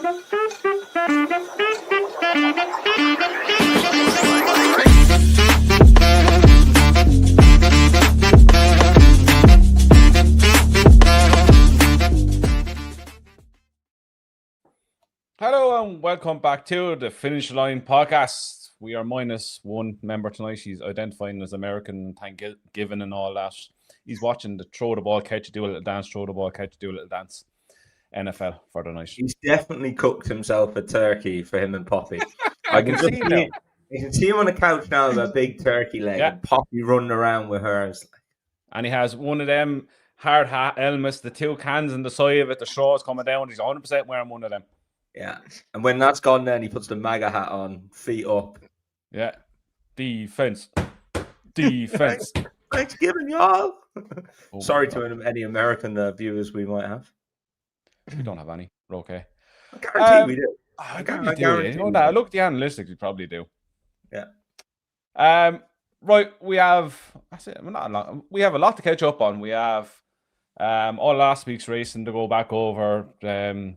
Hello and welcome back to the Finish Line podcast. We are minus one member tonight. He's identifying as American, Thanksgiving and all that. He's watching the throw the ball, catch, do a little dance, throw the ball, catch, do a little dance. NFL for the night. He's definitely cooked himself a turkey for him and Poppy. I can see him. You can see him on the couch now with a big turkey leg, and Poppy running around with hers. And he has one of them hard hat helmets, the two cans on the side of it, the straws coming down. He's 100% wearing one of them. Yeah, and when that's gone, then he puts the MAGA hat on, feet up. Yeah, defense. Thanksgiving, y'all. Sorry to any American viewers we might have. We don't have any. We're okay. I guarantee we do. I guarantee you know, look, the analytics, we probably do. Yeah. Right, we have. That's it. We have a lot to catch up on. We have all last week's racing to go back over. The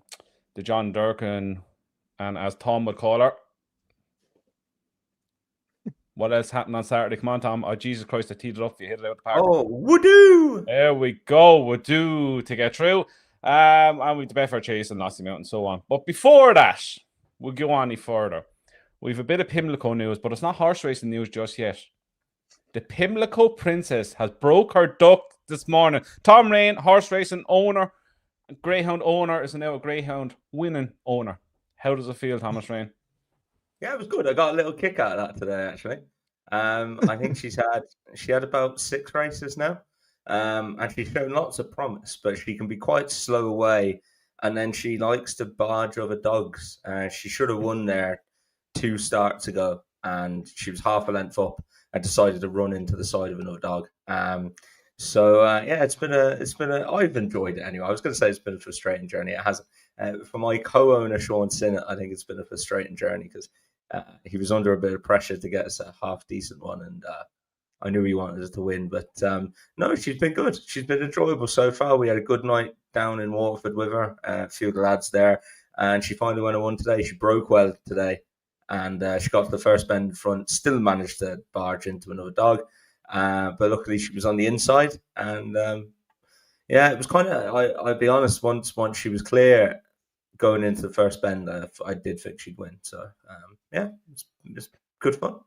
John Durkin, and as Tom would call her. What else happened on Saturday? Come on, Tom. Oh, Jesus Christ, I teed it up. You hit it out the park. Oh, woodoo! There we go. Woodoo to get through. And we the Bedford Chase and Lassie Mount and so on. But before that, we'll go on any further. We have a bit of Pimlico news, but it's not horse racing news just yet. The Pimlico Princess has broke her duck this morning. Tom Rain, horse racing owner, greyhound owner, is now a greyhound winning owner. How does it feel, Thomas Rain? Yeah, it was good. I got a little kick out of that today, actually. I think she had about 6 races now. And she's shown lots of promise, but she can be quite slow away. And then she likes to barge over dogs. She should have won there 2 starts ago, and she was half a length up and decided to run into the side of another dog. So it's been a. I've enjoyed it anyway. I was going to say it's been a frustrating journey. It hasn't. For my co-owner Sean Sinnott, I think it's been a frustrating journey because he was under a bit of pressure to get us a half decent one, and I knew he wanted us to win. But no, she's been good. She's been enjoyable so far. We had a good night down in Waterford with her. A few of the lads there, and she finally went and won today. She broke well today, and she got to the first bend in front. Still managed to barge into another dog. But luckily she was on the inside, and it was kind of. I'll be honest. Once she was clear going into the first bend, I did think she'd win. So it's good fun.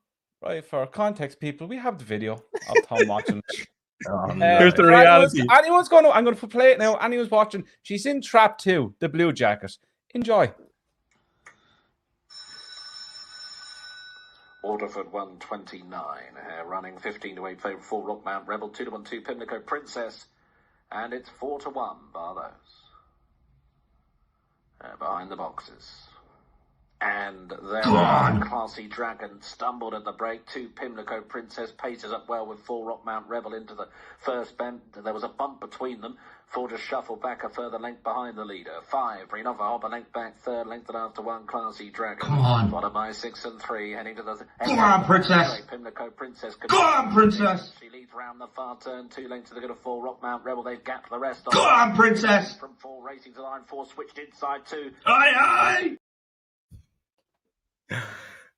Right, for context, people, we have the video of Tom watching. Here's the reality. I'm going to play it now. Anyone's watching. She's in Trap 2, the Blue Jacket. Enjoy. Waterford 129, running 15-8 favourite for Rock Mount Rebel, 2-1-2 Pimlico Princess, and it's 4-1 bar those. Behind the boxes. And there Classy Dragon stumbled at the break. 2 Pimlico Princess paces up well with 4 Rock Mount Rebel into the first bend. There was a bump between them. 4 just shuffled back a further length behind the leader. 5 bringing off a hop a length back. 3rd length and after 1 Classy Dragon. Come on. Followed by 6 and 3 heading to the. Come on, Princess. Pimlico Princess. Go on, Princess. She leads round the far turn. 2 lengths to the good of 4 Rock Mount Rebel. They've gapped the rest. Go on, Princess. From 4 racing to line 4 switched inside 2. Aye.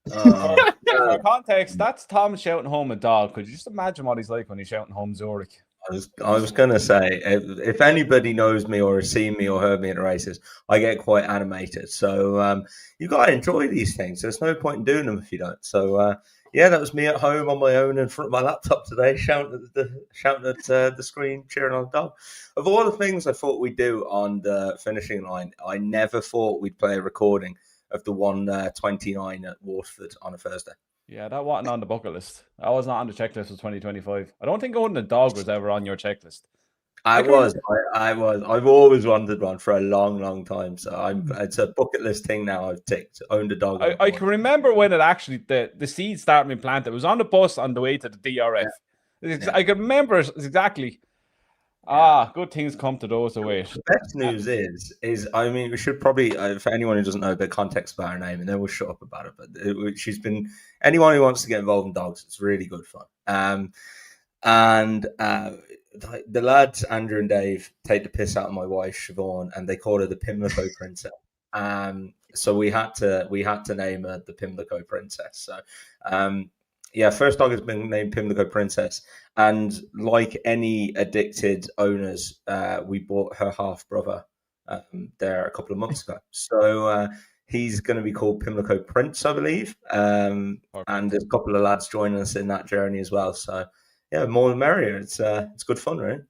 For context, that's Tom shouting home a dog. Could you just imagine what he's like when he's shouting home Zurich? I was going to say, if anybody knows me or has seen me or heard me at races, I get quite animated. So you got to enjoy these things. There's no point in doing them if you don't. So that was me at home on my own in front of my laptop today, shouting at the screen, cheering on the dog. Of all the things I thought we'd do on the finishing line, I never thought we'd play a recording of the 129 at Waterford on a Thursday. Yeah, that wasn't on the bucket list. That was not on the checklist for 2025. I don't think owning a dog was ever on your checklist. I was. I've always wanted one for a long, long time. So it's a bucket list thing now. I've ticked. Owned a dog. I can remember when it actually the seed started being planted. It was on the bus on the way to the DRF. Yeah. I can remember it exactly. Good things come to those who wait. The best news is I mean, we should probably, for anyone who doesn't know a bit of context about her name, and then we'll shut up about it. But she's been, anyone who wants to get involved in dogs, it's really good fun. The lads, Andrew and Dave, take the piss out of my wife, Siobhan, and they call her the Pimlico Princess. So we had to name her the Pimlico Princess. So first dog has been named Pimlico Princess, and like any addicted owners, we bought her half brother there a couple of months ago. So he's going to be called Pimlico Prince, I believe, and there's a couple of lads joining us in that journey as well. So yeah, more the merrier. It's good fun, really.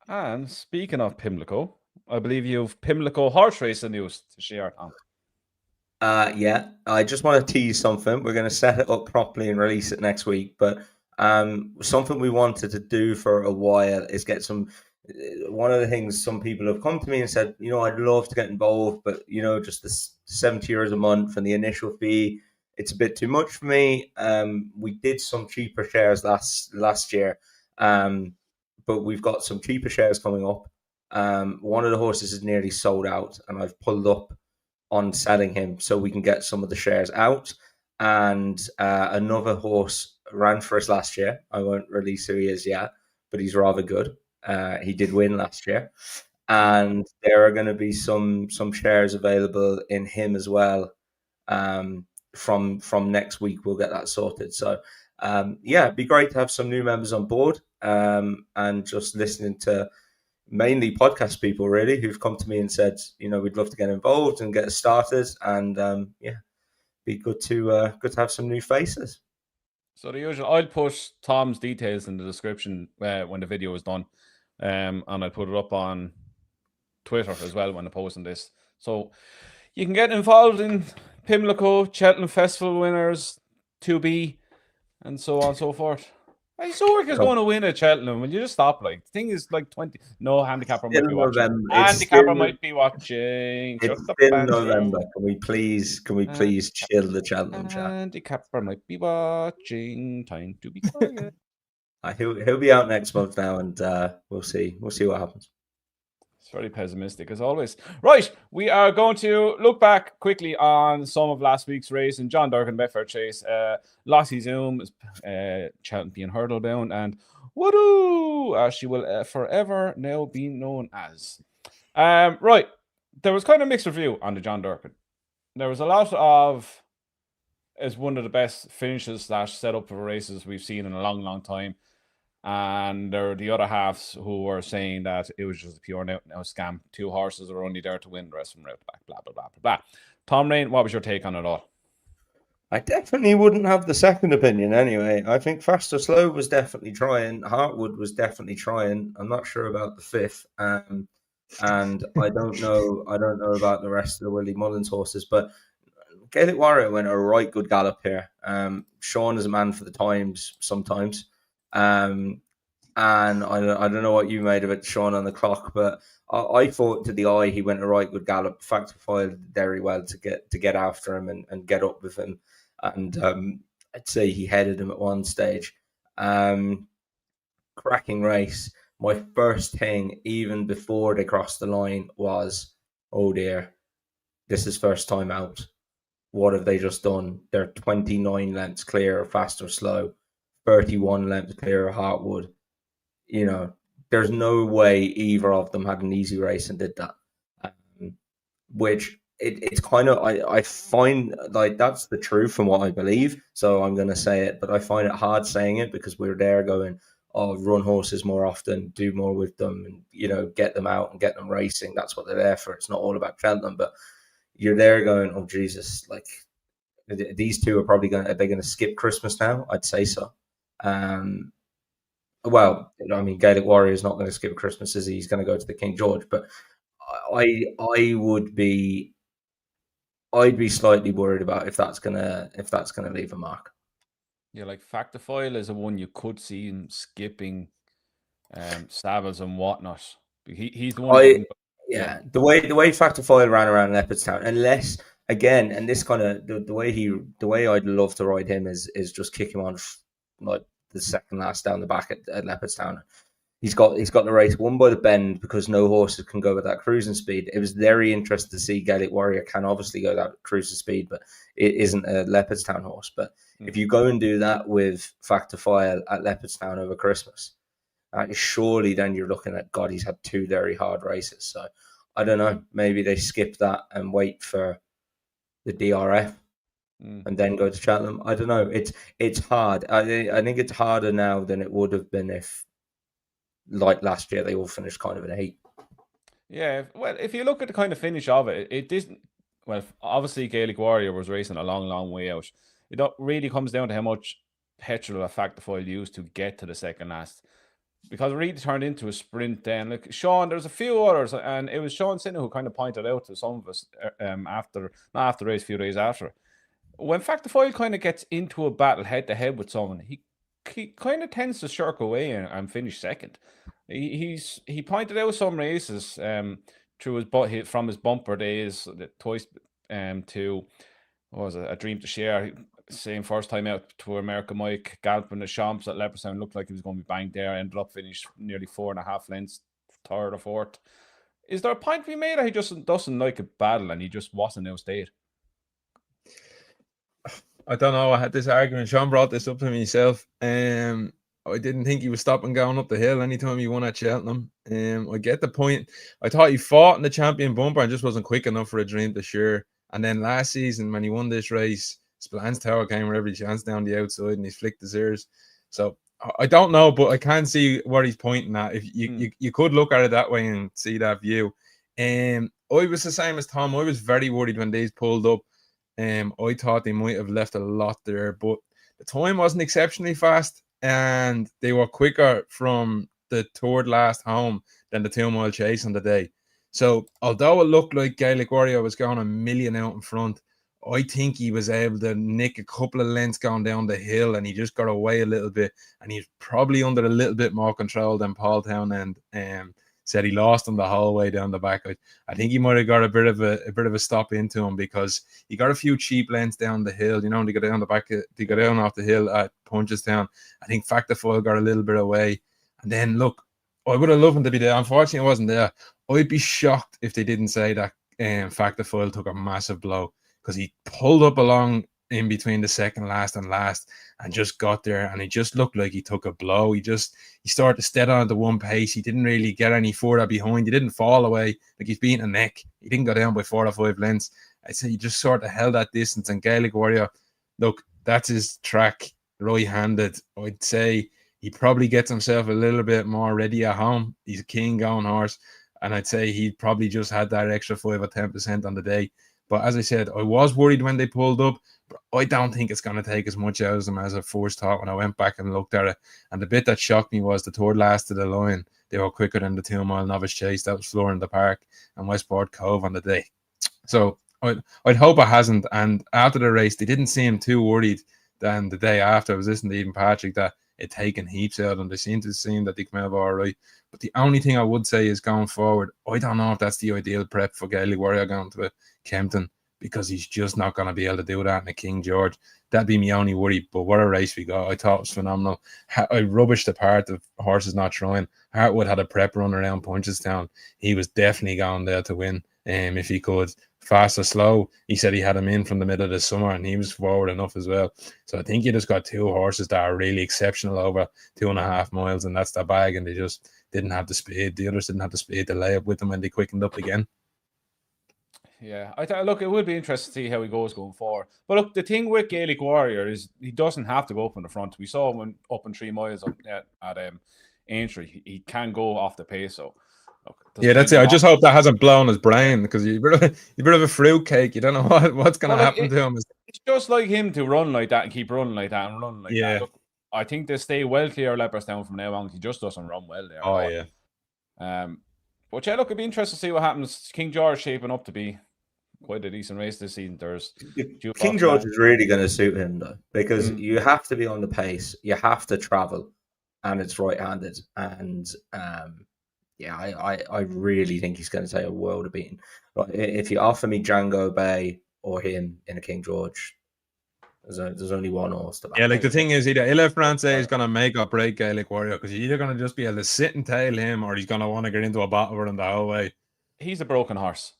And speaking of Pimlico, I believe you've Pimlico horse racing news to share, Tom. Yeah, I just want to tease something. We're going to set it up properly and release it next week. But something we wanted to do for a while is get some. One of the things some people have come to me and said, I'd love to get involved, but just the €70 a month and the initial fee, it's a bit too much for me. We did some cheaper shares last year, but we've got some cheaper shares coming up. One of the horses is nearly sold out, and I've pulled up on selling him so we can get some of the shares out. And another horse ran for us last year. I won't release who he is yet, but he's rather good. He did win last year, and there are going to be some shares available in him as well. From next week, we'll get that sorted. So it'd be great to have some new members on board, and just listening to mainly podcast people really who've come to me and said, we'd love to get involved and get us started, and be good to have some new faces. So the usual, I'll put Tom's details in the description when the video is done, and I'll put it up on Twitter as well when I'm posting this. So you can get involved in Pimlico, Cheltenham Festival winners, 2B, and so on and so forth. Hey, Zurich is going to win at Cheltenham. Will you just stop? Like, the thing is like 20. No, handicapper might be watching. Handicapper might be watching. It's still November. Can we please chill the Cheltenham chat? Handicapper might be watching. Time to be quiet. He'll be out next month now, and we'll see what happens. It's very pessimistic as always. Right, we are going to look back quickly on some of last week's race in John Durkan Betfair Chase. Lossie Zoom is champion hurdle bound, and Woodoo, she will forever now be known as. Right, there was kind of mixed review on the John Durkan. There was a lot of, as one of the best finishes / setup of races we've seen in a long, long time. And there were the other halves who were saying that it was just a pure now scam. 2 horses are only there to win, the rest from right back, blah, blah, blah, blah, blah. Tom Rain, what was your take on it all? I definitely wouldn't have the second opinion anyway. I think Fast or Slow was definitely trying. Heartwood was definitely trying. I'm not sure about the 5th. And I don't know about the rest of the Willie Mullins horses, but Gaelic Warrior went a right good gallop here. Sean is a man for the times sometimes. And I don't know what you made of it, Sean, on the clock, but I thought to the eye he went a right good gallop. Factified very well to get after him and get up with him, and I'd say he headed him at one stage. Cracking race. My first thing, even before they crossed the line, was, oh dear, this is first time out. What have they just done? They're 29 lengths clear of Fast or Slow. 31 lengths clear of Heartwood. There's no way either of them had an easy race and did that. Which it's kind of, I find like that's the truth from what I believe. So I'm going to say it, but I find it hard saying it because we're there going, run horses more often, do more with them, and, get them out and get them racing. That's what they're there for. It's not all about Cheltenham, but you're there going, oh, Jesus, like these two are probably going to skip Christmas now. I'd say so. Well, I mean, Gaelic Warrior is not going to skip Christmas, is he? He's going to go to the King George. But I'd be slightly worried about if that's gonna leave a mark. Yeah, like Factifoil is a one you could see him skipping, Savills and whatnot. He's the one. The way Factifoil ran around Leopardstown, unless again, and this kind of the way I'd love to ride him is just kick him on like the second last down the back at Leopardstown. He's got the race won by the bend because no horses can go with that cruising speed. It was very interesting to see Gaelic Warrior can obviously go that cruising speed, but it isn't a Leopardstown horse. But if you go and do that with Factifoil at Leopardstown over Christmas, surely then you're looking at, God, he's had 2 very hard races. So I don't know. Maybe they skip that and wait for the DRF and then go to Cheltenham. I don't know. It's hard. I think it's harder now than it would have been if, like last year, they all finished kind of an 8. Yeah, well, if you look at the kind of finish of it, it didn't. Well, obviously, Gaelic Warrior was racing a long, long way out. It really comes down to how much petrol a Factor Foil used to get to the second last, because it really turned into a sprint. Then, like Sean, there's a few others, and it was Sean Sinner who kind of pointed out to some of us after, not after the race, a few days after, when Factor Foil kind of gets into a battle head to head with someone, he kind of tends to shirk away and finish second. He pointed out some races through from his bumper days, the toys to what was it, A Dream to Share. Same first time out to America Mike, galloping the Champs at Leopardstown, looked like he was going to be banged there. Ended up finished nearly 4.5 lengths, third or fourth. Is there a point to be made that he just doesn't like a battle and he just wasn't outstayed? I don't know. I had this argument. Sean brought this up to me himself. I didn't think he was stopping going up the hill anytime he won at Cheltenham. I get the point. I thought he fought in the champion bumper and just wasn't quick enough for A Dream to Share. And then last season, when he won this race, Spillane Tower came with every chance down the outside and he flicked his ears. So I don't know, but I can see where he's pointing at. If you could look at it that way and see that view. I was the same as Tom. I was very worried when these pulled up. I thought they might have left a lot there, but the time wasn't exceptionally fast, and they were quicker from the third last home than the 2-mile chase on the day. So although it looked like Gaelic Warrior was going a million out in front, I think he was able to nick a couple of lengths going down the hill, and he just got away a little bit, and he's probably under a little bit more control than Paul Townend said. He lost him the whole way down the back. I think he might have got a bit of a stop into him, because he got a few cheap lengths down the hill. You know, they go down the back, they go down off the hill at Punchestown. I think Factor Foil got a little bit away, and then look, I would have loved him to be there. Unfortunately, I wasn't there. I'd be shocked if they didn't say that Factor Foil took a massive blow, because he pulled up along in between the second last and last and just got there, and he just looked like he took a blow. He started to stead on at the one pace. He didn't really get any further behind. He didn't fall away like he's beating a neck. He didn't go down by 4 or 5 lengths. I'd say he just sort of held that distance. And Gaelic Warrior, look, that's his track, right-handed. I'd say he probably gets himself a little bit more ready at home. He's a keen going horse, and I'd say he probably just had that extra 5 or 10% on the day. But as I said, I was worried when they pulled up, but I don't think it's going to take as much out of them as I first thought when I went back and looked at it. And the bit that shocked me was the third last of the line. They were quicker than the 2-mile novice chase. That was Flooring the Park and Westport Cove on the day. So I'd hope it hasn't. And after the race, they didn't seem too worried than the day after. I was listening to even Patrick that it taken heaps out, and they seem that they come out all right. But the only thing I would say is going forward, I don't know if that's the ideal prep for Gaelic Warrior going to Kempton, because he's just not going to be able to do that in a King George. That'd be my only worry. But what a race we got. I thought it was phenomenal. I rubbished the part of horses not trying. Hartwood had a prep run around Punchestown. He was definitely going there to win if he could. Fast or slow, he said he had him in from the middle of the summer, and he was forward enough as well. So I think you just got 2 horses that are really exceptional over 2.5 miles, and that's the bag, and they just didn't have the speed. The others didn't have the speed to lay up with them when they quickened up again. Yeah, look, it would be interesting to see how he goes going forward. But look, the thing with Gaelic Warrior is he doesn't have to go up in the front. We saw him up in 3 miles at Aintree. He can go off the pace. So look, yeah, that's it. I just hope that hasn't blown his brain, because you're a bit of a fruitcake. You don't know what's going to happen to him. It's just like him to run like that and keep running like that and running like yeah. that. Look, I think they stay well clear of Leopardstown from now on. He just doesn't run well there. Oh, yeah. But yeah, look, it'd be interesting to see what happens. King George shaping up to be quite a decent race this season. There's King George is really going to suit him, though, because you have to be on the pace, you have to travel, and it's right-handed. And I really think he's going to take a world of beating. Like, if you offer me Django Bay or him in a King George, there's only one horse to back. Yeah, like the thing is, either Ile Francais is going to make or break Gaelic Warrior, because you're either going to just be able to sit and tail him, or he's going to want to get into a battle with him the whole way. He's a broken horse.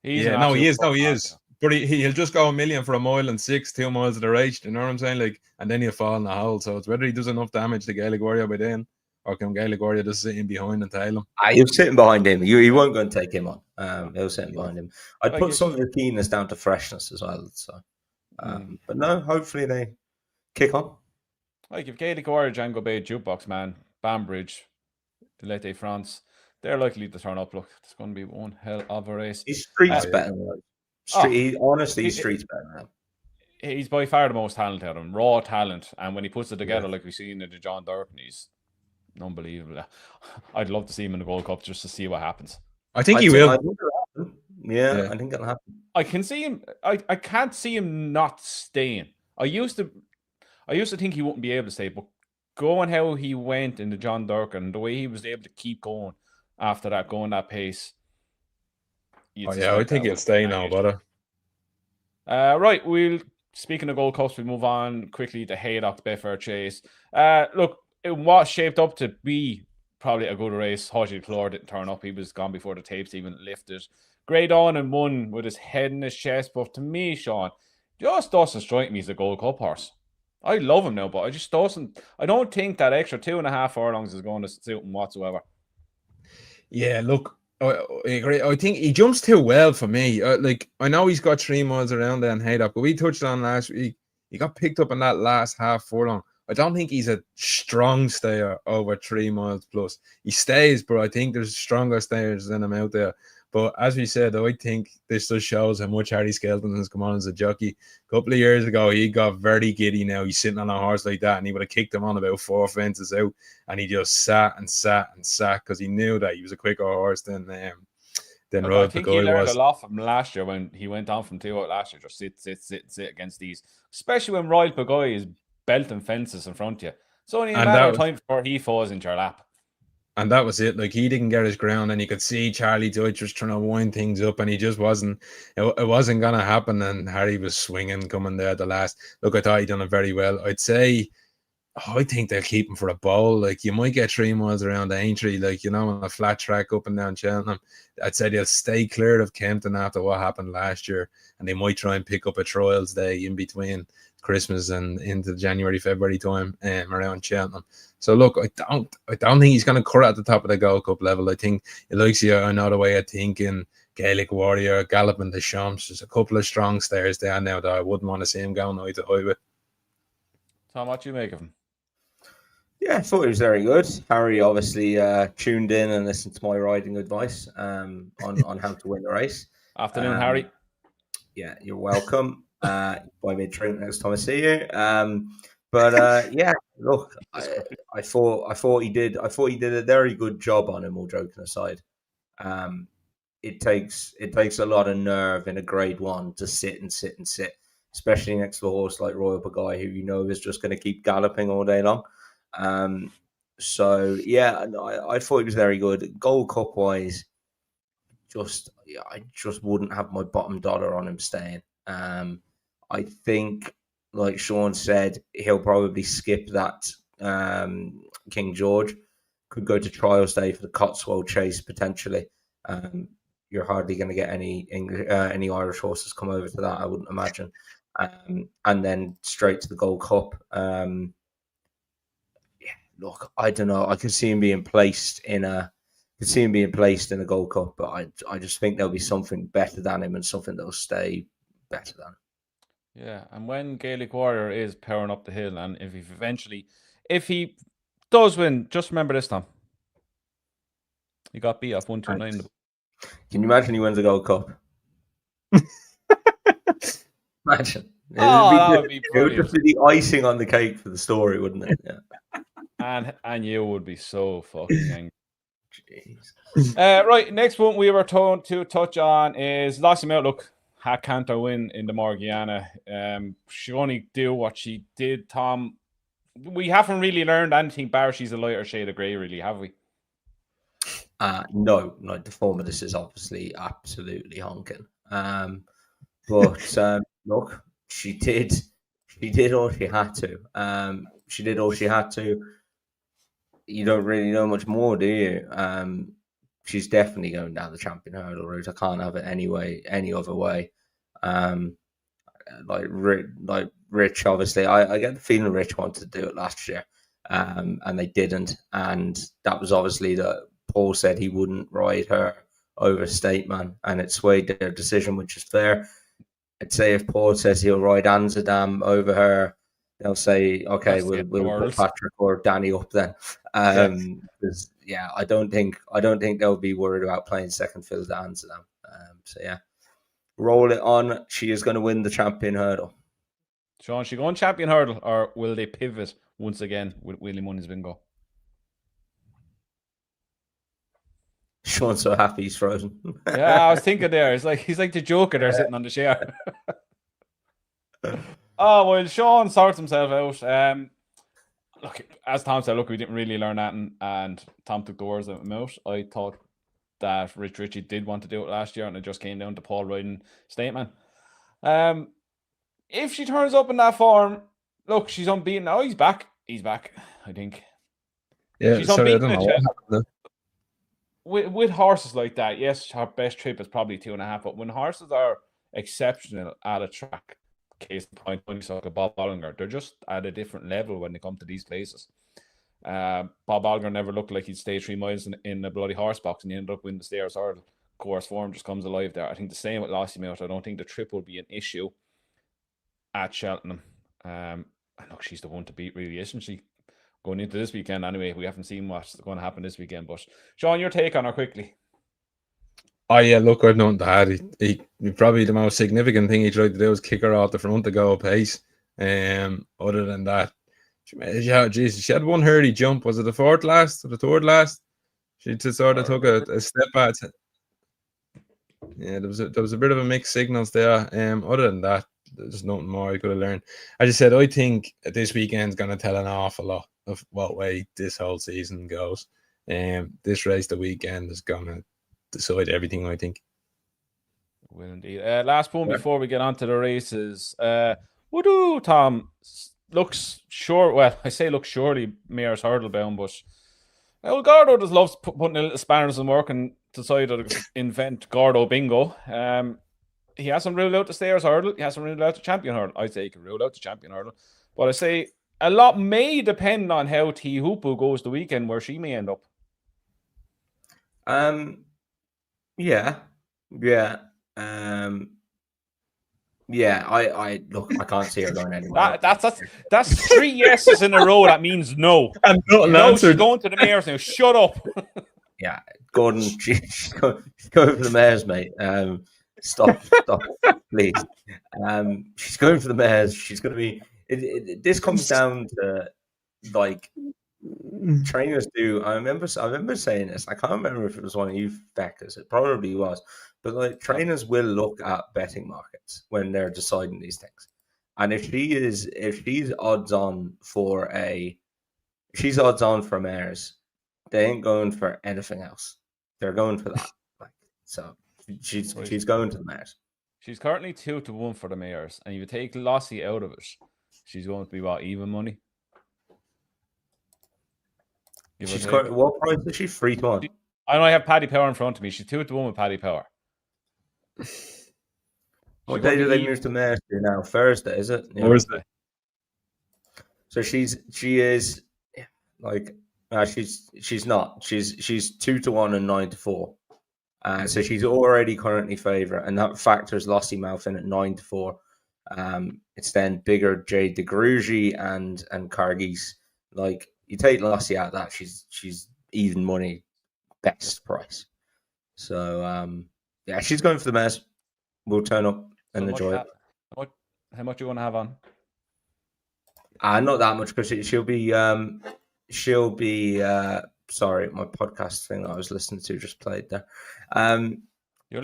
He is. But he'll just go 1 million for 1 mile and 6, 2 miles of the race. You know what I'm saying? Like, and then he'll fall in the hole. So it's whether he does enough damage to Gaelic Warrior by then, or can Gaelic Warrior just sit in behind and tail him? He was sitting behind him. You won't go and take him on. He was sitting behind him. I'd Like put if- some of the keenness down to freshness as well. So, but no, hopefully they kick on. Like if Gaelic Warrior, Django Bay, Jukebox Man, Banbridge, Delete de France, they're likely to turn up. Look, it's going to be one hell of a race. His street's Yeah. better than those. Oh, Honestly, his he- street's better than them. He's by far the most talented of them, raw talent. And when he puts it together, like we've seen in the John Durkin, he's unbelievable. I'd love to see him in the Gold Cup just to see what happens. I think he will. I think it'll happen. Yeah, Yeah. I think it'll happen. I can see him. I can't see him not staying. I used to think he wouldn't be able to stay, but going how he went in the John Durkin, the way he was able to keep going after that, going that pace. Oh, yeah, I think he'll stay now, brother. Right, speaking of Gold Cups, we move on quickly to Haydock Betfair Chase. Look, it was shaped up to be probably a good race. Hodgie Clore didn't turn up. He was gone before the tapes even lifted. Grey Dawn and won with his head in his chest, but to me, Sean, just doesn't strike me as a Gold Cup horse. I love him now, but I just doesn't. I don't think that extra 2.5 furlongs is going to suit him whatsoever. Yeah, look, I agree. I think he jumps too well for me. Like, I know he's got 3 miles around there in Haydock, but we touched on last week. He got picked up in that last half furlong. I don't think he's a strong stayer over 3 miles plus. He stays, but I think there's stronger stayers than him out there. But as we said, I think this just shows how much Harry Skelton has come on as a jockey. A couple of years ago, he got very giddy now. He's sitting on a horse like that, and he would have kicked him on about 4 fences out, and he just sat because he knew that he was a quicker horse than I Royal think he Pagoi learned was. a lot from last year when he went on from 2 out last year. Just sit against these, especially when Royal Pagoi is belting fences in front of you. It's only a matter of time before he falls into your lap. And that was it. Like, he didn't get his ground, and you could see Charlie Deutsch was trying to wind things up, and he just wasn't. It wasn't going to happen. And Harry was swinging, coming there at the last. Look, I thought he done it very well. I think they'll keep him for a bowl. Like, you might get 3 miles around Aintree, like, on a flat track up and down Cheltenham. I'd say they'll stay clear of Kempton after what happened last year, and they might try and pick up a trials day in between Christmas and into January, February time around Cheltenham. So look, I don't think he's going to cut at the top of the Gold Cup level. I think it likes you another way of thinking. Gaelic Warrior, Galloping the Champs. There's a couple of strong stairs there now that I wouldn't want to see him going eye to eye with. Tom, what do you make of him? Yeah, I thought it was very good. Harry obviously tuned in and listened to my riding advice on how to win the race. Afternoon, Harry. Yeah, you're welcome. Buy me a drink next time I see you. Yeah, look, I thought he did a very good job on him. All joking aside, it takes a lot of nerve in a Grade 1 to sit, especially next to a horse like Royal Pagoi, who is just going to keep galloping all day long. So yeah, I thought he was very good. Gold Cup wise, I just wouldn't have my bottom dollar on him staying. I think, like Sean said, he'll probably skip that King George. Could go to trials day for the Cotswold Chase potentially. You're hardly going to get any Irish horses come over to that, I wouldn't imagine. And then straight to the Gold Cup. Look, I don't know. I could see him being placed in a Gold Cup, but I just think there'll be something better than him and something that'll stay better than him. Yeah, and when Gaelic Warrior is powering up the hill, and if he does win, just remember this, Tom. He got beat off 129. Can you imagine he wins a Gold Cup? Imagine. That would be It would brilliant. just be the icing on the cake for the story, wouldn't it? Yeah. And you would be so fucking angry. Jeez. Right, next one we were told to touch on is Lost Him Out. Look, had Cantor win in the Morgiana. She only do what she did, Tom. We haven't really learned anything, bar she's a lighter shade of grey, really, have we? No, like the form of this is obviously absolutely honking. But look, she did all she had to. She did all she had to. You don't really know much more, do you? She's definitely going down the champion hurdle route. I can't have it any other way. Like Rich, obviously, I get the feeling Rich wanted to do it last year. and they didn't. And that was obviously that Paul said he wouldn't ride her over State Man, and it swayed their decision, which is fair. I'd say if Paul says he'll ride Amzadam over her, they'll say, okay, we'll put Patrick or Danny up then. I don't think they'll be worried about playing second fiddle to Amzadam. Roll it on. She is going to win the champion hurdle. Sean, she going champion hurdle, or will they pivot once again with Willie Money's bingo? Sean's so happy he's frozen. Yeah, I was thinking there. He's like the Joker there sitting on the chair. Oh, well, Sean sorts himself out. Look, as Tom said, we didn't really learn that, and Tom took the words out of my mouth. I thought that Rich Ritchie did want to do it last year, and it just came down to Paul riding Stateman. If she turns up in that form, look, she's unbeaten. Oh, he's back. He's back, I think. Yeah, she's sorry, I unbeaten. don't know what happened. With horses like that, yes, her best trip is probably 2.5. But when horses are exceptional at a track, case in point, when you saw Bob Bollinger, they're just at a different level when they come to these places. Bob Bollinger never looked like he'd stay 3 miles in a bloody horse box, and he ended up winning the Stayers Hurdle. Course form just comes alive there. I think the same with Lossiemouth. I don't think the trip will be an issue at Cheltenham. And look, she's the one to beat, really, isn't she? Going into this weekend, anyway. We haven't seen what's going to happen this weekend. But Sean, your take on her quickly. Oh yeah, look, I've known that. He probably the most significant thing he tried to do was kick her off the front to go a pace. Other than that, she had one hurdy jump. Was it the fourth last or the third last? She just sort of took a step back. Yeah, there was a bit of a mixed signals there. Other than that, there's nothing more I could have learned. As I said, I think this weekend's going to tell an awful lot of what way this whole season goes. This race the weekend is going to decide everything, I think. Will indeed. Last one before we get on to the races. Tom looks sure. Well, I say looks surely Mayor's hurdle bound, but Gordo just loves putting a little spanners in work and decided to invent Gordo Bingo. He hasn't ruled out the Stayers Hurdle. He hasn't ruled out the Champion Hurdle. I'd say he can rule out the Champion Hurdle. But I say a lot may depend on how T Hoopu goes the weekend, where she may end up. Yeah. I look, I can't see her going anywhere. That's 3 yeses in a row. That means no. And she's going to the Mayor's now. Shut up. Yeah, Gordon, she's going for the Mayor's, mate. Stop, please. She's going for the Mayor's. She's going to be. This comes down to like trainers do. I remember saying this. I can't remember if it was one of you factors. It probably was. But like trainers will look at betting markets when they're deciding these things. And if she's odds on for Mares, they ain't going for anything else. They're going for that. So she's going to the Mares. She's currently 2-1 for the Mares, and if you take Lossie out of it, she's going to be what, even money? What price is she? 3-1. I know I have Paddy Power in front of me. She's 2-1 with Paddy Power. What day do they move to Mares to now? Thursday, is it? Yeah. Thursday. So she's not. She's 2-1 and 9-4. So she's already currently favourite, and that factors Lossiemouth in at 9-4. It's then bigger Jade de Grugy and Cargis. Like you take Lossie out of that, she's even money, best price. So she's going for the Mares. We'll turn up and enjoy it. How much you want to have on? Not that much, because she'll be. Sorry, my podcast thing that I was listening to just played there.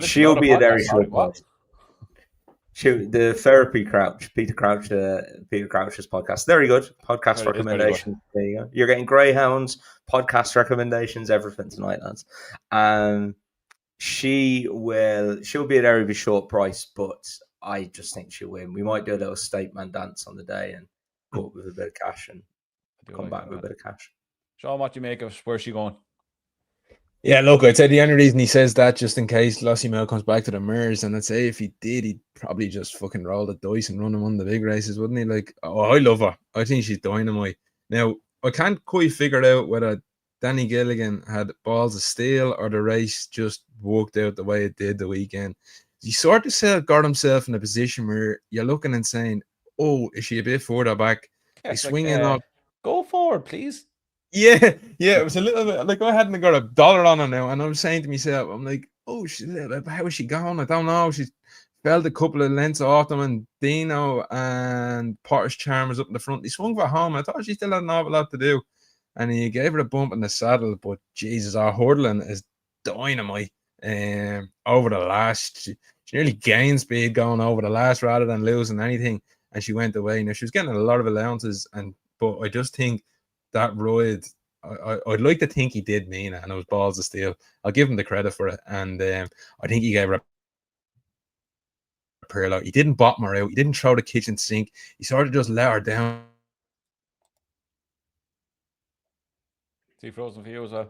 She'll be a very short one. The Therapy Crouch, Peter Crouch's podcast. Very good podcast recommendation. There you go. You're getting greyhounds, podcast recommendations, everything tonight, lads. She'll be at a very short price, but I just think she'll win. We might do a little statement dance on the day and go up with a bit of cash and come back with a bit of cash. Sean, what do you make of where's she going? Yeah, look, I'd say the only reason he says that just in case Lossiemouth comes back to the Mares, and I'd say if he did, he'd probably just fucking roll the dice and run him on the big races, wouldn't he? Like, I love her. I think she's dynamite. Now, I can't quite figure out whether Danny Gilligan had balls of steel or the race just worked out the way it did the weekend. He sort of got himself in a position where you're looking and saying, "Oh, is she a bit further back?" Yeah, He's it's like, swinging off. go forward, please. Yeah, it was a little bit like I hadn't got $1 on her now, and I was saying to myself, I'm like, "Oh, how is she going? I don't know." She's fell a couple of lengths off them, and Dino and Potter's Charmers up in the front. He swung for home. I thought she still had an awful lot to do, and he gave her a bump in the saddle. But Jesus, our hurdling is dynamite. Over the last, she nearly gained speed going over the last rather than losing anything, and she went away. Now she was getting a lot of allowances, but I just think that ride, I'd like to think he did mean it, and it was balls of steel. I'll give him the credit for it, and I think he gave her a pearl out. He didn't bottom her out. He didn't throw the kitchen sink. He sort of just let her down. See frozen for you as well.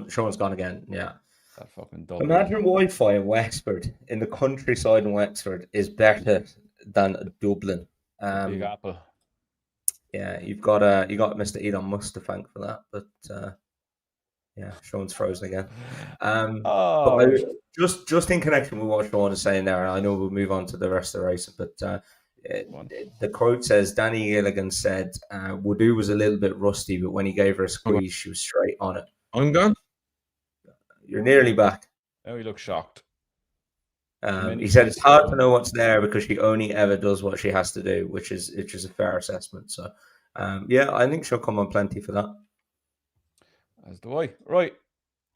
Sean's gone again. Yeah. That fucking double. Imagine Wi-Fi in Wexford, in the countryside in Wexford, is better than Dublin. Big Apple. Yeah, you got Mr. Elon Musk to thank for that, but yeah, Sean's frozen again. But just in connection with what Sean is saying there, and I know we'll move on to the rest of the race, but the quote says Danny Gilligan said Woodoo was a little bit rusty, but when he gave her a squeeze, she was straight on it. I'm gone. You're nearly back. Oh, he looks shocked. He said it's hard to know what's there because she only ever does what she has to do, which is a fair assessment. So, yeah, I think she'll come on plenty for that. As do I. Right.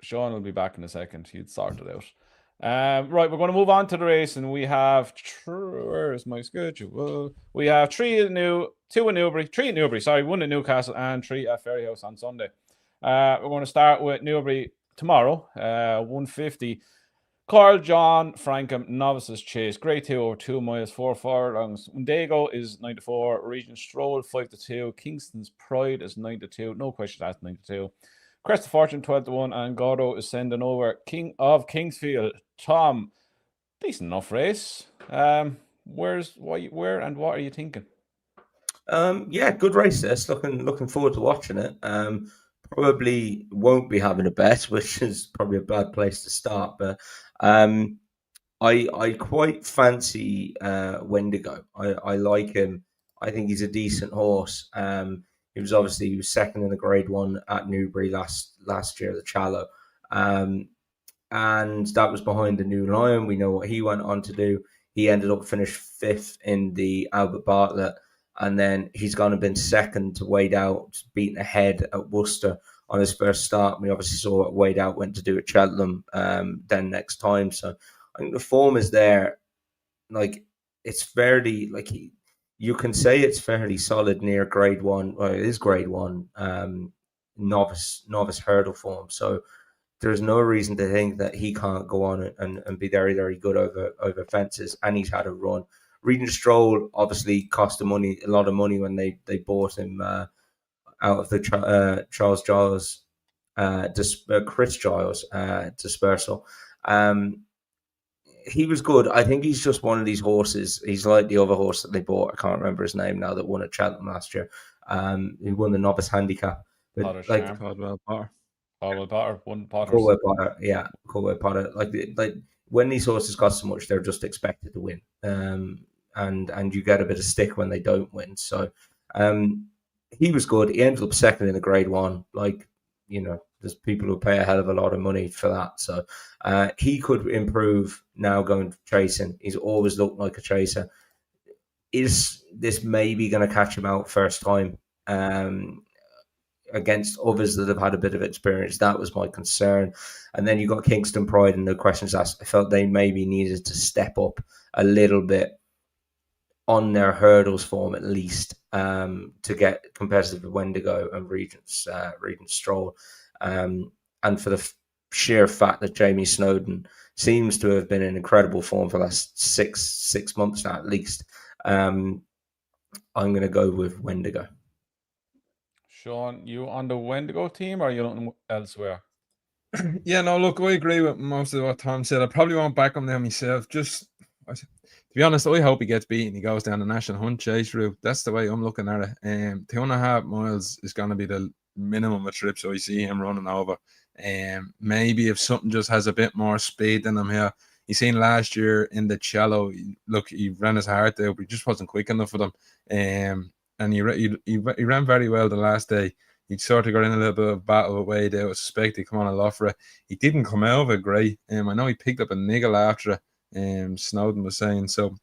Sean will be back in a second. He'd sort it out. Right, we're going to move on to the race, and we have where's my schedule? We have 2 in Newbury, sorry, 1 in Newcastle and 3 at Fairyhouse on Sunday. We're going to start with Newbury tomorrow, 150. Carl John Frankham Novices Chase, Grade 2 over 2 miles, 4 furlongs. Wendigo is 9-4, Regent Stroll 5-2, Kingston's Pride is 9-2, no question that's 9-2. Crest of Fortune 12-1, and Gordo is sending over King of Kingsfield. Tom, decent enough race. Where and what are you thinking? Yeah, good race. This looking forward to watching it. Probably won't be having a bet, which is probably a bad place to start. But I quite fancy Wendigo. I like him. I think he's a decent horse. He was second in the Grade 1 at Newbury last year, the Challow. And that was behind the New Lion. We know what he went on to do. He ended up finished 5th in the Albert Bartlett. And then he's gone and been second to Wade Out, beaten ahead at Worcester on his first start. We obviously saw what Wade Out went to do at Cheltenham then next time. So I think the form is there. Like, it's fairly, like, you can say it's fairly solid near Grade 1. Well, it is Grade 1 novice hurdle form. So there's no reason to think that he can't go on and be very, very good over fences. And he's had a run. Regent Stroll obviously cost a lot of money when they bought him out of the Charles Giles, Chris Giles dispersal. He was good. I think he's just one of these horses. He's like the other horse that they bought. I can't remember his name now, that won at Cheltenham last year. He won the novice handicap. Caldwell Potter. Caldwell Potter, yeah, Caldwell Potter. Like when these horses cost so much, they're just expected to win. And you get a bit of stick when they don't win. So he was good. He ended up second in the Grade 1. Like, you know, there's people who pay a hell of a lot of money for that. So he could improve now going chasing. He's always looked like a chaser. Is this maybe going to catch him out first time against others that have had a bit of experience? That was my concern. And then you got Kingston Pride, and no questions asked. I felt they maybe needed to step up a little bit on their hurdles form at least to get competitive with Wendigo and Regent Stroll. And for the sheer fact that Jamie Snowden seems to have been in incredible form for the last six months now at least, I'm going to go with Wendigo. Sean, you on the Wendigo team, or are you looking elsewhere? Yeah, no, look, I agree with most of what Tom said. I probably won't back him now myself. To be honest, I hope he gets beaten. He goes down the national hunt chase route. That's the way I'm looking at it. 2.5 miles is going to be the minimum of trips I see him running over. Maybe if something just has a bit more speed than him here. You seen last year in the Cello, look, he ran his heart out, but he just wasn't quick enough for them. And he ran very well the last day. He sort of got in a little bit of battle with Wade out. I suspect he come on a lot for it. He didn't come out of it great. I know he picked up a niggle after it. Snowden was saying so.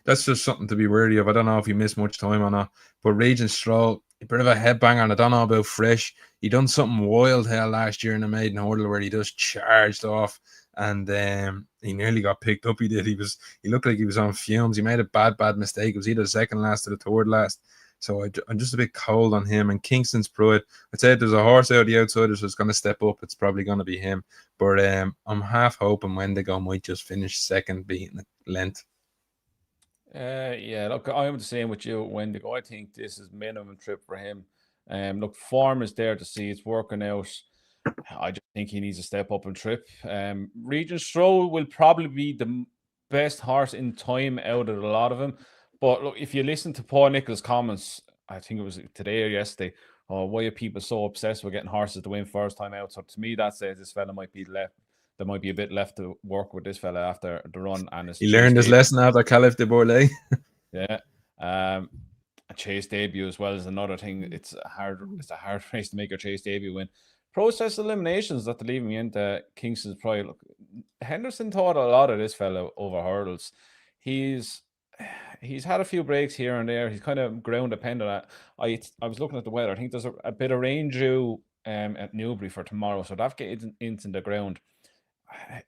That's just something to be wary of. I don't know if he missed much time or not. But Regent Stroll, a bit of a headbanger, and I don't know about Fresh. He done something wild here last year in the maiden hurdle where he just charged off, and he nearly got picked up. He did. He looked like he was on fumes. He made a bad mistake. It was either the second last or the third last. So I'm just a bit cold on him. And Kingston's Pride, I'd say if there's a horse out of the outsiders that's going to step up, it's probably going to be him. But I'm half hoping Wendigo might just finish second, beating the length. Yeah, look, I'm the same with you, Wendigo. I think this is minimum trip for him. Look, form is there to see. It's working out. I just think he needs to step up and trip. Regent Stroll will probably be the best horse in time out of a lot of them. But look, if you listen to Paul Nichols' comments, I think it was today or yesterday, why are people so obsessed with getting horses to win first time out? So to me, that says this fella might be left. There might be a bit left to work with this fella after the run. And he learned his lesson after Caliph de Bourlay. Yeah. A chase debut as well is another thing. It's a hard race to make a chase debut win. Process eliminations that leave me into Kingston's Pride. Look, Henderson taught a lot of this fella over hurdles. He's had a few breaks here and there. He's kind of ground dependent. I was looking at the weather. I think there's a bit of rain due at Newbury for tomorrow, so that gets into the ground.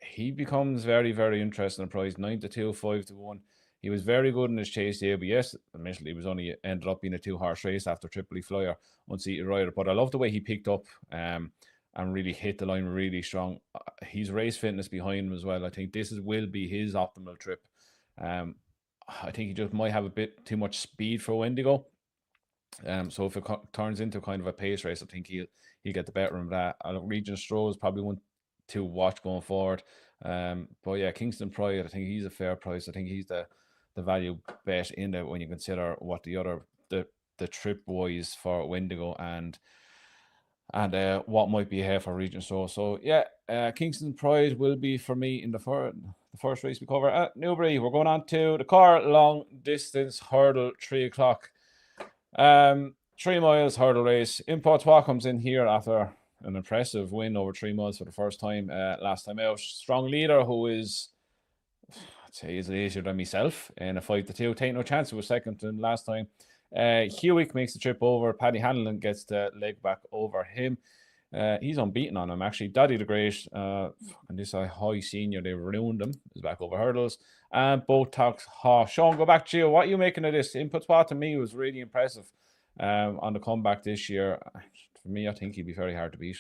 He becomes very, very interesting in prize. 9-2, 5-1. He was very good in his chase here, but yes, admittedly, he was only ended up being a 2-horse race after Tripoli Flyer, unseated rider. But I love the way he picked up and really hit the line really strong. He's race fitness behind him as well. I think this will be his optimal trip. I think he just might have a bit too much speed for Wendigo. So if it turns into kind of a pace race, I think he'll get the better of that. Regent Stroll is probably one to watch going forward. But yeah, Kingston Pride, I think he's a fair price. I think he's the value bet in there when you consider what the trip wise for Wendigo and what might be here for Regent Stroll. So yeah, Kingston Pride will be for me in the first race we cover at Newbury. We're going on to the car long distance hurdle, 3 o'clock. 3 miles hurdle race. Importois comes in here after an impressive win over 3 miles for the first time last time out. Strong leader who is, I'd say, is easier than myself in a 5-2. Take no chance. It was second to him last time. Hewick makes the trip over. Paddy Hanlon gets the leg back over him. He's unbeaten on him, actually. Daddy the Great, and this high senior, they ruined him. He's back over hurdles. And both talks. Sean, go back to you. What are you making of this? Importois to me was really impressive on the comeback this year. For me, I think he'd be very hard to beat.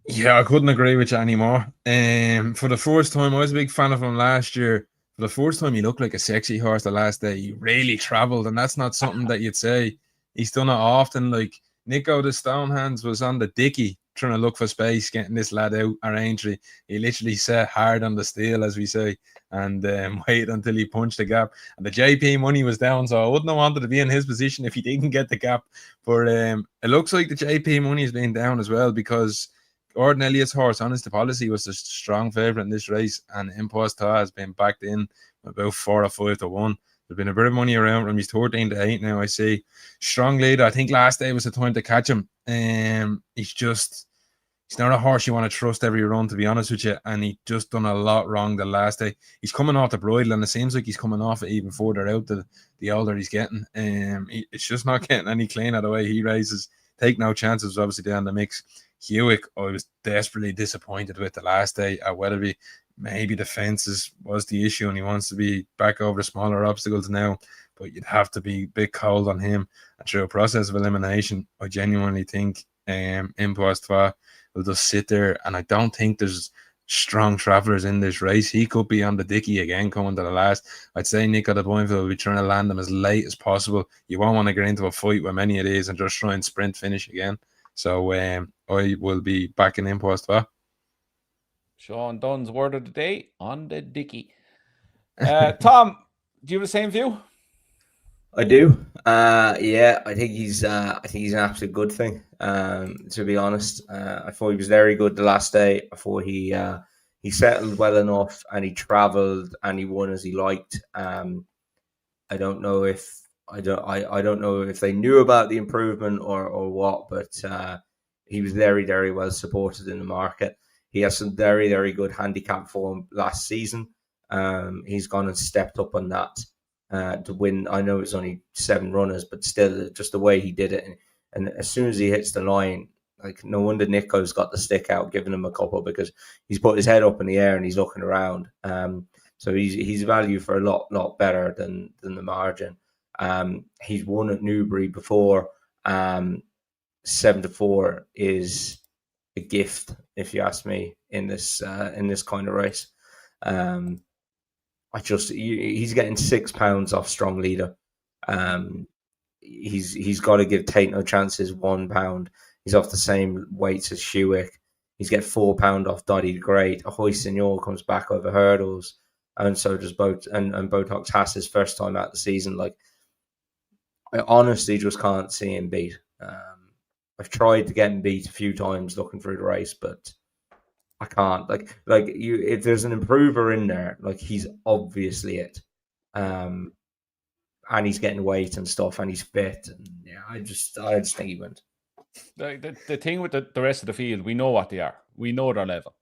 Yeah, I couldn't agree with you anymore. For the first time, I was a big fan of him last year. For the first time, he looked like a sexy horse the last day. He really travelled, and that's not something that you'd say. He's done it often. Like Nico the Stonehands was on the dicky trying to look for space, getting this lad out arrangedly. He literally sat hard on the steel, as we say, and waited until he punched the gap. And the JP money was down, so I wouldn't have wanted to be in his position if he didn't get the gap. But it looks like the JP money is being down as well, because Gordon Elliott's horse, Honest Policy, was a strong favourite in this race, and Importois has been backed in about 4 or 5-1. There's been a bit of money around him. He's 13-8 now, I see. Strong leader. I think last day was the time to catch him. He's not a horse you want to trust every run, to be honest with you, and he just done a lot wrong the last day. He's coming off the bridle, and it seems like he's coming off it even further out the older he's getting. It's just not getting any cleaner the way he races. Take no chances, obviously, down the mix. Hewick, I was desperately disappointed with the last day at Weatherby. Maybe the fences was the issue, and he wants to be back over smaller obstacles now. But you'd have to be a bit cold on him. And through a process of elimination, I genuinely think Importois will just sit there, and I don't think there's strong travellers in this race. He could be on the dicky again coming to the last. I'd say Nico de Boinville will be trying to land them as late as possible. You won't want to get into a fight with many of these and just try and sprint finish again. So I will be back in Importois. Sean Dunn's word of the day on the dicky. Tom, do you have the same view? I do. Yeah, I think he's an absolute good thing. To be honest, I thought he was very good the last day. I thought he settled well enough, and he travelled and he won as he liked. I don't know if I don't know if they knew about the improvement or what, but he was very, very well supported in the market. He has some very, very good handicap form last season. He's gone and stepped up on that to win. I know it's only 7 runners, but still, just the way he did it. And as soon as he hits the line, like, no wonder Nico's got the stick out, giving him a couple, because he's put his head up in the air and he's looking around. So he's value for a lot better than the margin. He's won at Newbury before. 7-4 is a gift, if you ask me, in this kind of race. He's getting £6 off strong leader. He's got to give Tate No Chances £1. He's off the same weights as Shewick. He's get £4 off Doddy the Great. Ahoy Senor comes back over hurdles, and so does and Botox Haas his first time out the season. Like, I honestly just can't see him beat. I've tried to get him beat a few times looking through the race, but I can't. If there's an improver in there, like, he's obviously it. And he's getting weight and stuff, and he's fit, and yeah, I just think he wins. The thing with the rest of the field, we know what they are. We know their level.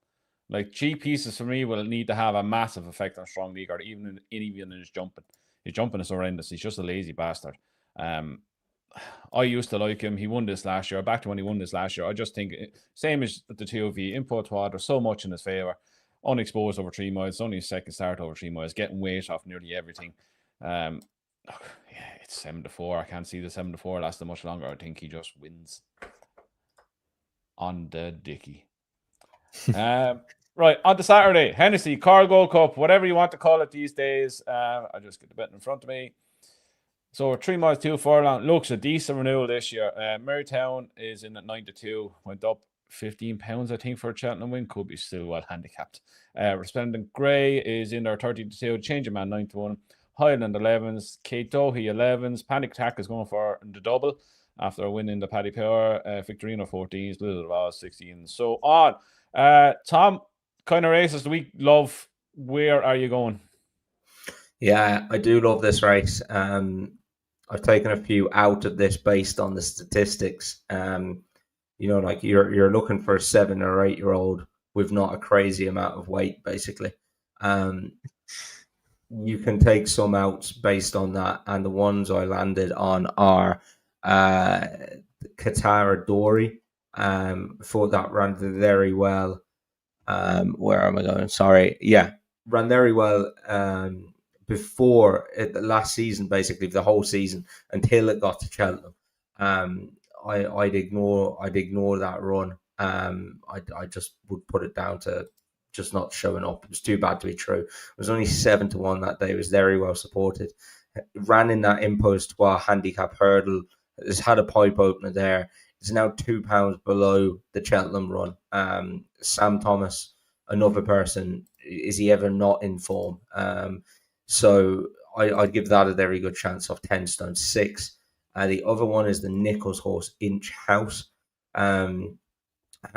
Like, cheap pieces for me will need to have a massive effect on strong league, or even in his jumping. His jumping is horrendous. He's just a lazy bastard. I used to like him. He won this last year. Back to when he won this last year. I just think, same as the two of you, Import Wad, there's so much in his favour. Unexposed over 3 miles. Only his second start over 3 miles. Getting weight off nearly everything. Yeah, it's 7-4. I can't see the 7-4 lasting much longer. I think he just wins on the dicky. Right, on to Saturday. Hennessy, Cargo Cup, whatever you want to call it these days. I just get the bet in front of me. So 3 miles, 2 furlong. Looks a decent renewal this year. Marytown is in at 9-2. Went up £15, I think, for a Cheltenham win. Could be still well handicapped. Resplendent Grey is in there 30-2. Change of Man 9-1. Highland 11s. Kate Dohy 11s. Panic Attack is going for the double after a win in the Paddy Power. Victorino 14s. Little Ross 16s. So on. Tom, kind of races the week love. Where are you going? Yeah, I do love this race. I've taken a few out of this based on the statistics. Like, you're looking for a 7 or 8 year old with not a crazy amount of weight, basically. You can take some out based on that, and the ones I landed on are Katara Dory. Thought that ran very well. Where am I going? Sorry. Yeah, ran very well before last season, basically the whole season, until it got to Cheltenham. I'd ignore that run. I just would put it down to just not showing up. It was too bad to be true. It was only 7-1 that day. It was very well supported. It ran in that imposed handicap hurdle. It's had a pipe opener there. It's now £2 below the Cheltenham run. Sam Thomas, another person, is he ever not in form? So I'd give that a very good chance off 10 stone 6. The other one is the Nichols horse, Inch House. Had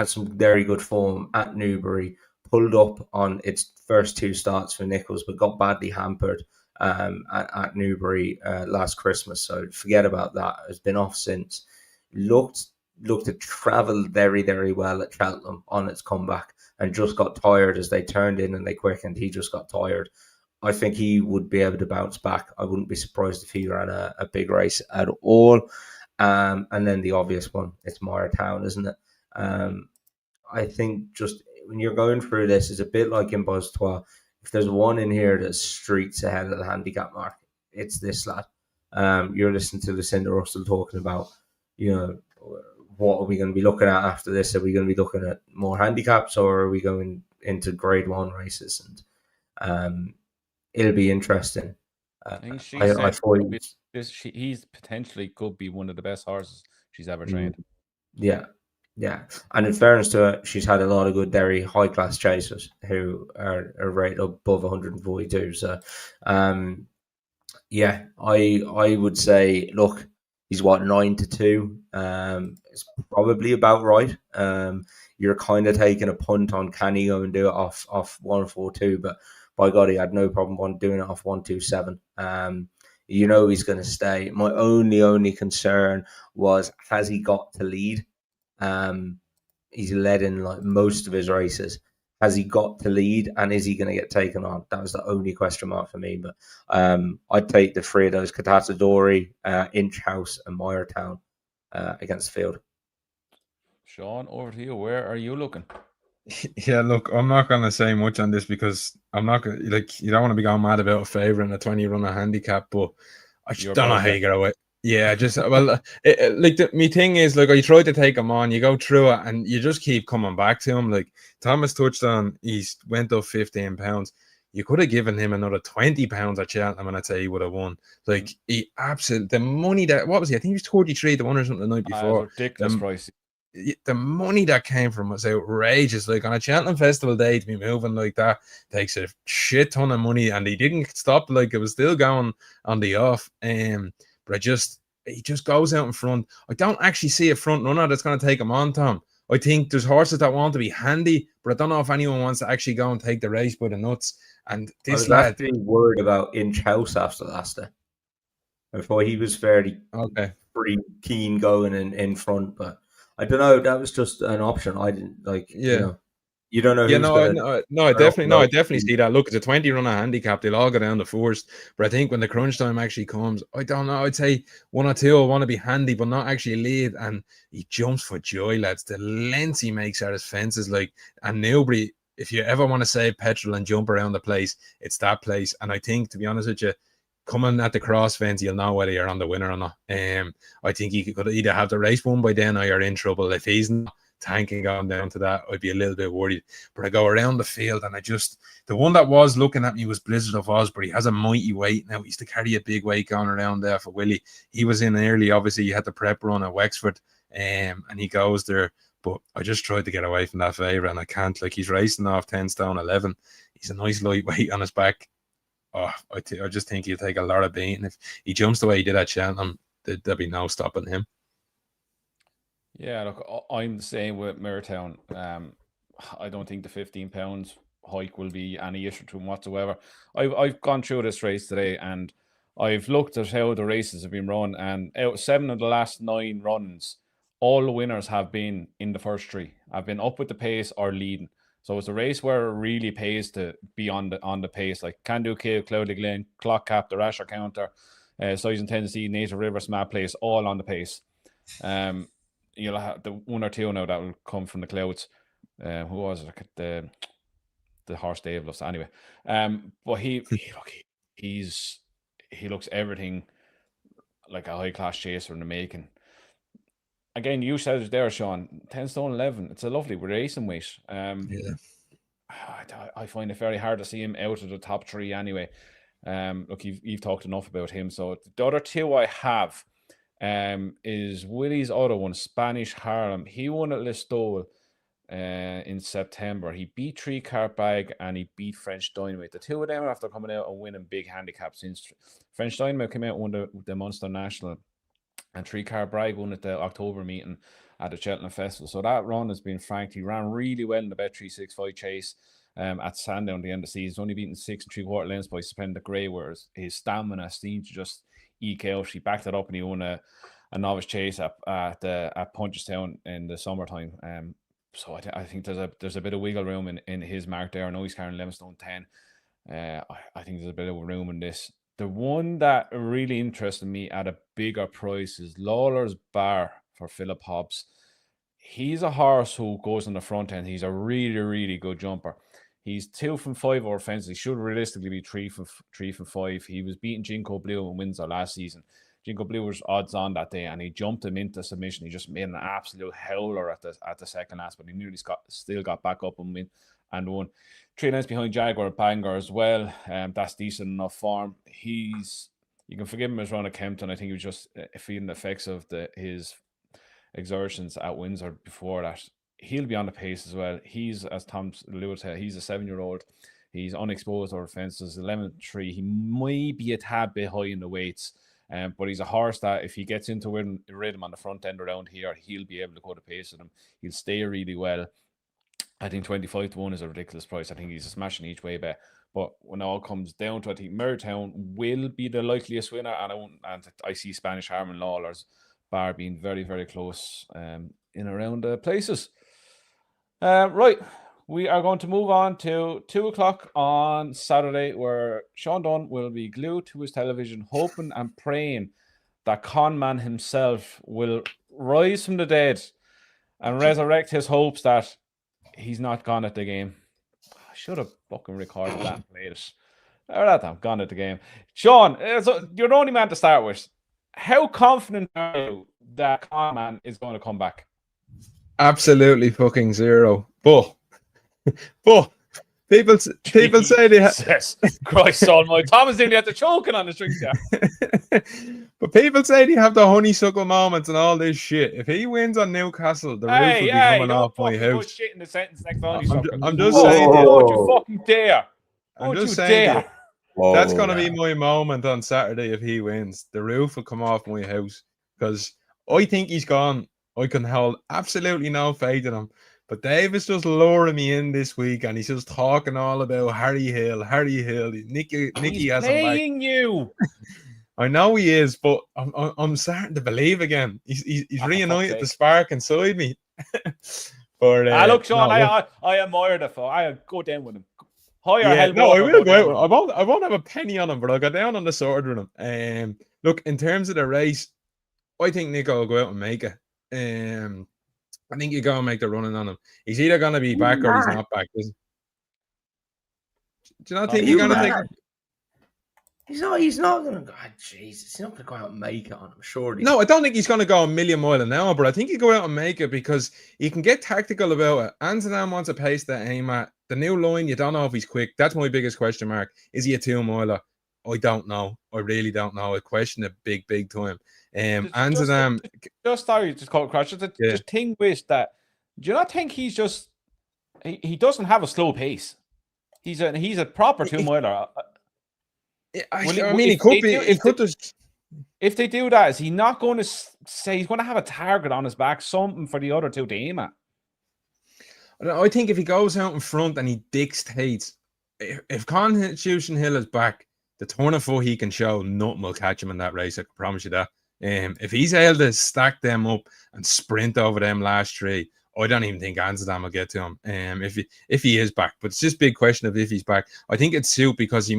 some very good form at Newbury. Pulled up on its first 2 starts for Nichols, but got badly hampered at Newbury last Christmas. So forget about that. It's been off since. Looked to travel very, very well at Cheltenham on its comeback, and just got tired as they turned in and they quickened. He just got tired. I think he would be able to bounce back. I wouldn't be surprised if he ran a big race at all. And then the obvious one, it's Marytown, isn't it? I think just when you're going through this, it's a bit like in Buzz-Trois. If there's one in here that's streets ahead of the handicap market, it's this lad. You're listening to Lucinda Russell talking about, what are we going to be looking at after this? Are we going to be looking at more handicaps, or are we going into Grade 1 races? And it'll be interesting. I think she I said he's potentially could be one of the best horses she's ever trained. Yeah. Yeah, and in fairness to her, she's had a lot of good, very high class chasers who are rated above 142. So, yeah, I would say, look, he's what 9-2. It's probably about right. You're kind of taking a punt on can he go and do it off 142, but by God, he had no problem on doing it off 127. You know he's going to stay. My only concern was, has he got to lead? He's led in like most of his races. Has he got to lead, and is he going to get taken on? That was the only question mark for me. But I'd take the three of those: Catatadori, Inch House, and Moiretown against Field. Sean, over to you. Where are you looking? Yeah, look, I'm not going to say much on this because I'm not going to, like, you don't want to be going mad about a favourite in a 20 runner handicap, but I just don't know how you get away. Yeah, just, well, me thing is, like, I tried to take him on, you go through it, and you just keep coming back to him. Like, Thomas touched on, he went up £15. You could have given him another £20 at Cheltenham, and I'd say he would have won. Like, he absolutely, the money that, what was he? I think he was 33 to 1 or something the night before. Ridiculous price. The money that came from was outrageous. Like, on a Cheltenham Festival day to be moving like that takes a shit ton of money, and he didn't stop. Like, it was still going on the off. But he just goes out in front. I don't actually see a front runner that's going to take him on, Tom. I think there's horses that want to be handy, but I don't know if anyone wants to actually go and take the race by the nuts. And this lad, actually worried about Inch House after last day. I thought he was fairly pretty keen going in front, but I don't know. That was just an option. I didn't like. Yeah. You don't know. I definitely see that. Look, it's a 20 runner handicap. They'll all go down the first, but I think when the crunch time actually comes, I don't know. I'd say one or two will want to be handy, but not actually lead. And he jumps for joy, lads. The lengths he makes at his fences, like, and Newbury. If you ever want to save petrol and jump around the place, it's that place. And I think, to be honest with you, coming at the cross fence, you'll know whether you're on the winner or not. I think he could either have the race won by then or you're in trouble. If he's not tanking going down to that, I'd be a little bit worried. But I go around the field and the one that was looking at me was Blizzard of Osbury. He has a mighty weight now. He used to carry a big weight going around there for Willie. He was in early, obviously. He had the prep run at Wexford, and he goes there. But I just tried to get away from that favourite, and I can't. Like, he's racing off 10 stone 11. He's a nice lightweight on his back. Oh, I just think he'll take a lot of beating. If he jumps the way he did at Cheltenham, there'll be no stopping him. Yeah, look, I'm the same with Moiretown. I don't think the £15 hike will be any issue to him whatsoever. I've gone through this race today, and I've looked at how the races have been run, and out of 7 of the last 9 runs, all the winners have been in the first 3. I've been up with the pace or leading. So it's a race where it really pays to be on the pace, like Can Do Cave, Cloudy Glen, Clock Cap, the Rasher Counter, Size and Tendency, Native River, Smart Place, all on the pace. You'll have the 1 or 2 now that will come from the clouds. Who was it? The horse Dave loves. Anyway, but he looks everything like a high class chaser in the making. Again, you said it there, Sean. 10 stone 11. It's a lovely racing weight. Yeah. I find it very hard to see him out of the top 3 anyway. Look, you've talked enough about him. So the other 2 I have is Willie's other one, Spanish Harlem. He won at Listowel in September. He beat 3 Cart Bag and he beat French Dynamite. The 2 of them are after coming out and winning big handicaps. Since French Dynamite came out and won the Munster National, and 3 Cart Bag won at the October meeting at the Cheltenham Festival. So that run has been franked. He ran really well in the Bet 365 chase at Sandown at the end of the season. He's only beaten 6 3/4 lengths by Splendid Grey, whereas his stamina seemed to just eke out. He backed it up and he won a novice chase at Punchestown in the summertime. So I think there's a bit of wiggle room in his mark there. I know he's carrying 11 stone 10. I think there's a bit of room in this. The one that really interested me at a bigger price is Lawler's Bar for Philip Hobbs. He's a horse who goes on the front end. He's a really, really good jumper. He's 2 from 5 over fences. He should realistically be 3 from 5. He was beating Jinko Blue in Windsor last season. Jinko Blue was odds on that day, and he jumped him into submission. He just made an absolute howler at the second last, but he nearly still got back up and won. 3 lengths behind Jaguar Bangor as well. That's decent enough form. You can forgive him his run at Kempton. I think he was just feeling the effects of his exertions at Windsor before that. He'll be on the pace as well. He's, as Tom alluded to, he's a 7-year-old. He's unexposed over fences, 11-3. He might be a tad bit high in the weights, but he's a horse that if he gets into rhythm on the front end around here, he'll be able to go to pace with him. He'll stay really well. I think 25-1 is a ridiculous price. I think he's a smashing each way bet. But when it all comes down to it, I think Mertown will be the likeliest winner, and I see Spanish Harmon Lawler's bar being very, very close in around the places. Right, we are going to move on to 2 o'clock on Saturday, where Sean Dunn will be glued to his television, hoping and praying that Conman himself will rise from the dead and resurrect his hopes that he's not gone at the game. I should have fucking recorded that and played it. I'm gone at the game. Sean, so you're the only man to start with. How confident are you that Conman is going to come back? Absolutely fucking zero. But people say they have. Jesus Christ Almighty! Thomas nearly had to choking on the strings there. But people say they have the honeysuckle moments and all this shit. If he wins on Newcastle, the roof will be coming off my house. Shit in the sentence next I'm just saying. Don't you fucking dare! I'm Don't just you saying. dare! That's going to be my moment on Saturday if he wins. The roof will come off my house because I think he's gone. I can hold absolutely no faith in him. But Dave is just luring me in this week and he's just talking all about Harry Hill. Nicky has him back. You. I know he is, but I'm starting to believe again. He's reunited the spark inside me. Look, Sean, no, I admire the fella. I go down with him. I will go out. I won't have a penny on him, but I'll go down on the sword with him. Look, in terms of the race, I think Nico will go out and make it. I think you go and make the running on him. He's either going to be back or he's not back. Do you not think he's going to take it? He's not going to go. Oh, Jesus, he's not going to go out and make it on him, surely. No, I don't think he's going to go a million mile an hour, but I think he'll go out and make it because he can get tactical about it. Amzadam wants a pace to aim at. The new line, you don't know if he's quick. That's my biggest question mark. Is he a 2-miler? I don't know. I really don't know. I question it big time. Amzadam. Just call it crash. Just think with that. Do you not think he's just he doesn't have a slow pace? He's a proper 2-miler. He could be. If they do that, is he not going to say he's going to have a target on his back, something for the other two to aim at? I think if he goes out in front and he dictates, if Constitution Hill is back, the turn of foot he can show, nothing will catch him in that race. I can promise you that. If he's able to stack them up and sprint over them last three, I don't even think Amzadam will get to him. If he is back, but it's just a big question of if he's back. I think it's suit because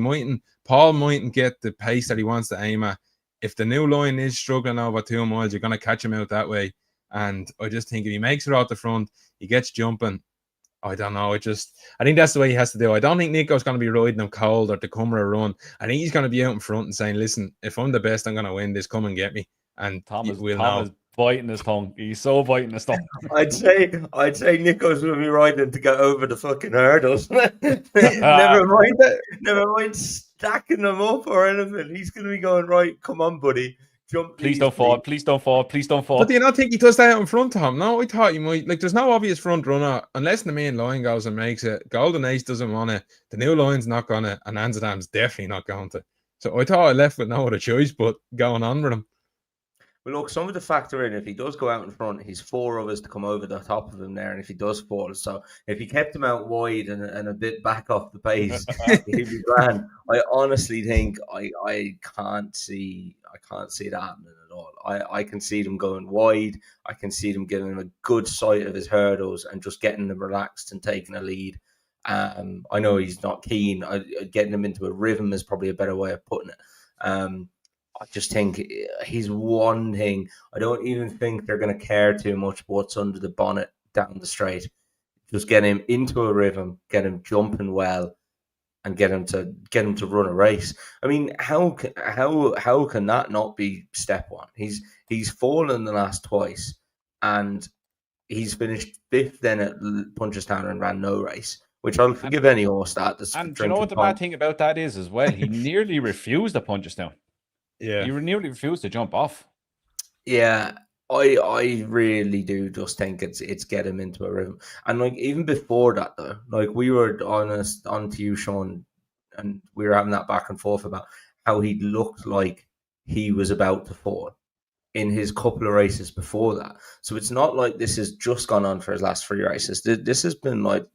Paul mightn't get the pace that he wants to aim at. If the new line is struggling over 2 miles, you're going to catch him out that way. And I just think if he makes it out the front, he gets jumping. I don't know. I think that's the way he has to do. I don't think Nico's going to be riding him cold or to come or a run. I think he's going to be out in front and saying, "Listen, if I'm the best, I'm going to win this. Come and get me." And Tom is biting his tongue. He's so biting his tongue. I'd say Nico's will be riding to get over the fucking hurdles. never mind stacking them up or anything. He's going to be going, right, come on, buddy. Jump, please don't fall. But do you not think he does that out in front, Tom? No, I thought he might. Like, there's no obvious front runner unless the main line goes and makes it. Golden Ace doesn't want it. The new line's not going to, and Amzadam's definitely not going to. So I thought I left with no other choice but going on with him. Well, look, some of the factor in, if he does go out in front, he's 4 others to come over the top of him there, and if he does fall, so if he kept him out wide and a bit back off the pace, he'd be grand. I honestly think I can't see that happening at all. I can see them going wide. I can see them giving him a good sight of his hurdles and just getting them relaxed and taking a lead. I know he's not keen. Getting him into a rhythm is probably a better way of putting it. I just think he's one thing. I don't even think they're going to care too much what's under the bonnet down the straight. Just get him into a rhythm, get him jumping well, and get him to run a race. I mean, how can that not be step one? He's fallen the last twice, and he's finished 5th then at Punchestown and ran no race, which I'll forgive any horse that. And do you know what the bad thing about that is as well? He nearly refused the Punchestown. Yeah, he nearly refused to jump off. Yeah, I really do just think it's get him into a rhythm. And like even before that though, like we were on to you, Sean, and we were having that back and forth about how he looked like he was about to fall in his couple of races before that. So it's not like this has just gone on for his last 3 races. This has been like,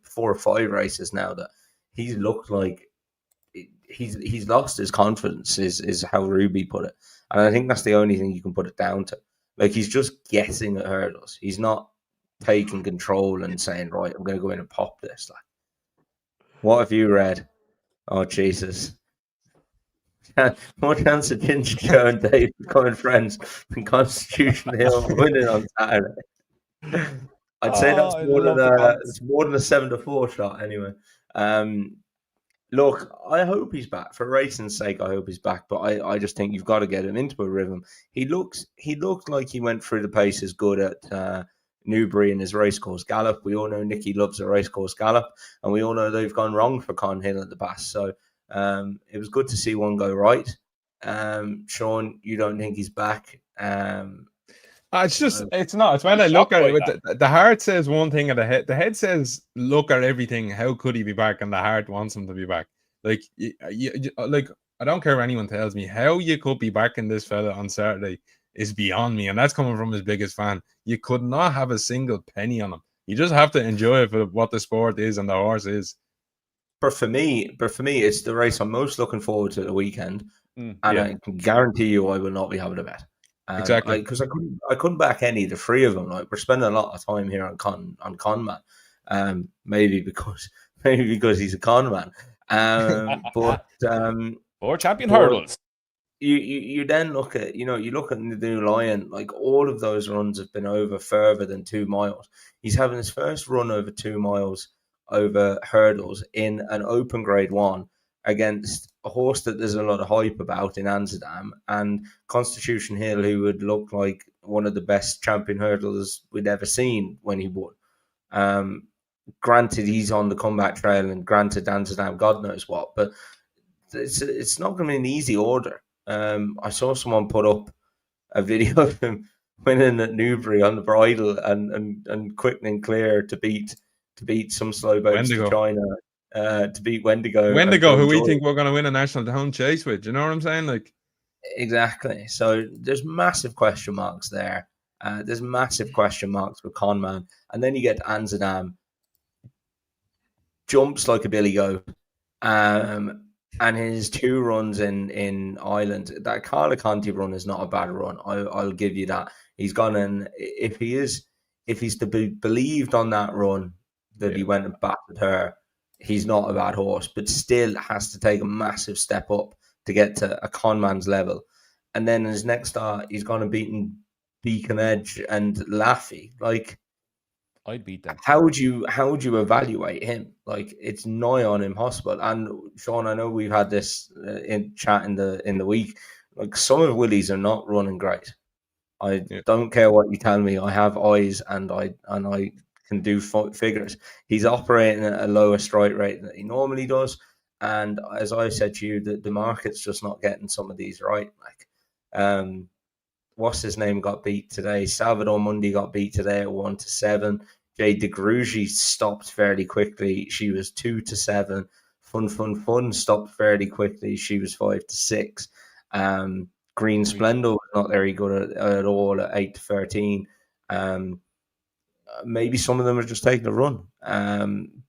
4 or 5 races now that he's looked like he's lost his confidence is how Ruby put it. And I think that's the only thing you can put it down to. Like he's just guessing at hurdles. He's not taking control and saying, right, I'm going to go in and pop this. Like, what have you read? Oh, Jesus. More chance of Ginger Joe and Dave becoming friends than Constitution Hill winning on Saturday. I'd say that's it's more than a 7-4 shot anyway. Look, I hope he's back. For racing's sake, I hope he's back. But I just think you've got to get him into a rhythm. He looked like he went through the paces good at Newbury in his racecourse gallop. We all know Nicky loves a racecourse gallop, and we all know they've gone wrong for Con Hill at the past. So it was good to see one go right. Sean, you don't think he's back? It's not. It's when I look at it. With the heart says one thing, and the head says, "Look at everything. How could he be back?" And the heart wants him to be back. Like, like I don't care what anyone tells me. How you could be back in this fella on Saturday is beyond me, and that's coming from his biggest fan. You could not have a single penny on him. You just have to enjoy it for what the sport is and the horse is. But for me, it's the race I'm most looking forward to the weekend, and I can guarantee you, I will not be having a bet. Exactly, because I couldn't back any of the 3 of them. Like we're spending a lot of time here on Conman, maybe because he's a con man. Or champion hurdles. You then look at you look at the new Lion. Like all of those runs have been over further than 2 miles. He's having his first run over 2 miles over hurdles in an open grade 1 against a horse that there's a lot of hype about in Amzadam and Constitution Hill, who would look like one of the best champion hurdlers we'd ever seen when he won. Granted, he's on the comeback trail, and granted, Amzadam, God knows what, but it's not going to be an easy order. I saw someone put up a video of him winning at Newbury on the bridle and quick and clear to beat some slow boats to China. To beat Wendigo, who we think we're going to win a national home chase with. You know what I'm saying? Like exactly. So there's massive question marks there. There's massive question marks with Conman, and then you get Amzadam, jumps like a billy goat, and his 2 runs in Ireland. That Carla Conti run is not a bad run. I'll give you that. He's gone in. If he's to be believed on that run that he went and battered her. He's not a bad horse, but still has to take a massive step up to get to a conman's level. And then in his next start, he's going to beat Beacon Edge and Laffey. Like, I'd beat them. How would you evaluate him? Like, it's nigh on impossible. And Sean, I know we've had this in chat in the week. Like, some of Willie's are not running great. I don't care what you tell me. I have eyes, and I can do figures. He's operating at a lower strike rate than he normally does, and as I said to you, the market's just not getting some of these right. Like, what's his name got beat today? Salvador Mundi got beat today at 1-7. Jade de Grugy stopped fairly quickly. She was 2-7. Fun stopped fairly quickly. She was 5-6. Green Splendor was not very good at all at 8-13. Maybe some of them are just taking a run,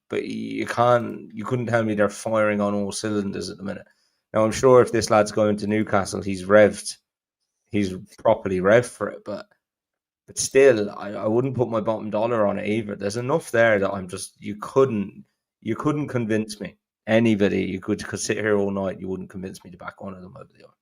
but you couldn't tell me they're firing on all cylinders at the minute. Now I'm sure if this lad's going to Newcastle, he's properly revved for it, but still, I wouldn't put my bottom dollar on it either. There's enough there that you couldn't convince me. Anybody, you could sit here all night, you wouldn't convince me to back one of them over the other.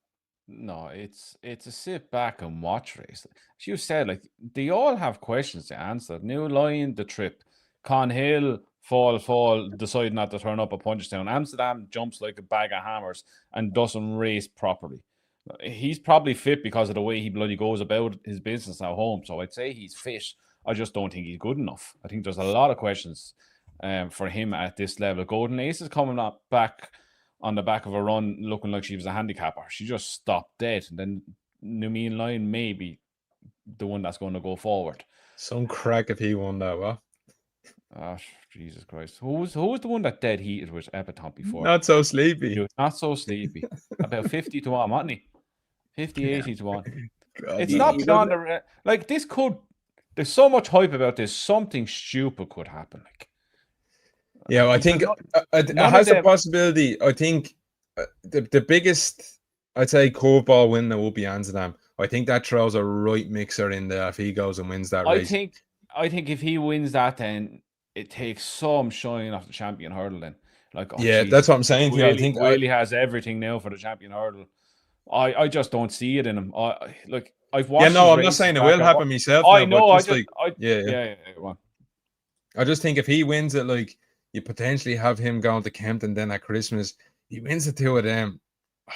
No, it's a sit back and watch race. As you said, like they all have questions to answer. New Lion, the trip, Con Hill, fall, decide not to turn up a Punchestown. Amzadam jumps like a bag of hammers and doesn't race properly. He's probably fit because of the way he bloody goes about his business at home. So I'd say he's fit. I just don't think he's good enough. I think there's a lot of questions for him at this level. Golden Ace is coming up back on the back of a run looking like she was a handicapper. She just stopped dead. And then Numian Lion maybe the one that's going to go forward. Some crack if he won that, well. Oh, Jesus Christ. Who was the one that dead heated with Epitome before? Not so sleepy. He was not so sleepy. About 50 to 1, wasn't he? 50, 80 to 1. God, It's You- not you beyond don't- the like this could. There's so much hype about this. Something stupid could happen. Like, Yeah, well, I because think none it of has a them- possibility. I think the biggest, I'd say, curveball win that will be Amsterdam. I think that throws a right mixer in there if he goes and wins that I race. think if he wins that, then it takes some shine off the champion hurdle. Then, like, oh, Yeah, Jesus, that's what I'm saying. Willie, I think Willie has everything now for the champion hurdle. I just don't see it in him. I've watched. yeah, no, his I'm not races saying it back. will happen myself. I now, know. but I just just, like, yeah. yeah. Go on. I just think if he wins it, like you potentially have him going to Kempton then at Christmas. He wins the two of them.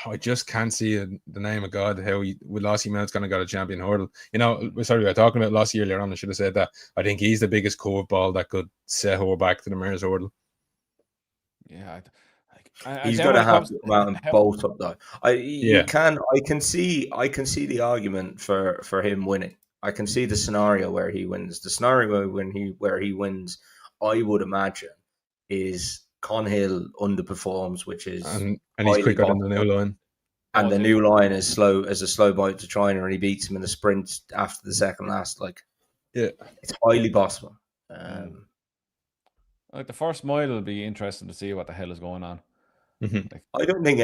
I just can't see the name of God how with Lossie Mount's going to go to champion hurdle. You know, sorry, we were talking about Lossie earlier on. I should have said that. I think he's the biggest curveball that could set her back to the mare's hurdle. Yeah, He's going to have to come out and bolt up though. I can see the argument for him winning. I can see the scenario where he wins. The scenario where he wins, I would imagine, is Conhill underperforms, which is and he's quicker than the new line. And the new line is slow as a slow bite to China, and he beats him in a sprint after the second last. Like, yeah, it's highly possible. Like the first mile will be interesting to see what the hell is going on. Mm-hmm. I don't think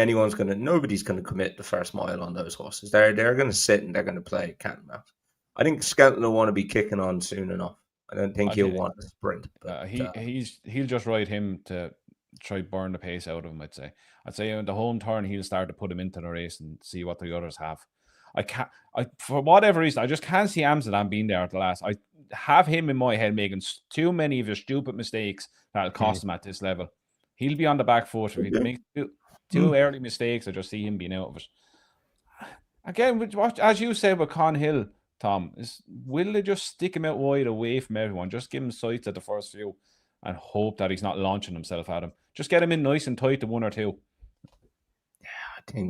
nobody's gonna commit the first mile on those horses. They're gonna sit and they're gonna play cat and mouse. I think Skelton will want to be kicking on soon enough. I don't think he'll want a sprint. But, he'll just ride him to try burn the pace out of him. I'd say in the home turn he'll start to put him into the race and see what the others have. For whatever reason, I just can't see Amsterdam being there at the last. I have him in my head making too many of his stupid mistakes that'll cost him at this level. He'll be on the back foot if he makes two early mistakes. I just see him being out of it. Again, as you said with Conhill, Tom, will they just stick him out wide away from everyone? Just give him sights at the first few and hope that he's not launching himself at him. Just get him in nice and tight to one or two.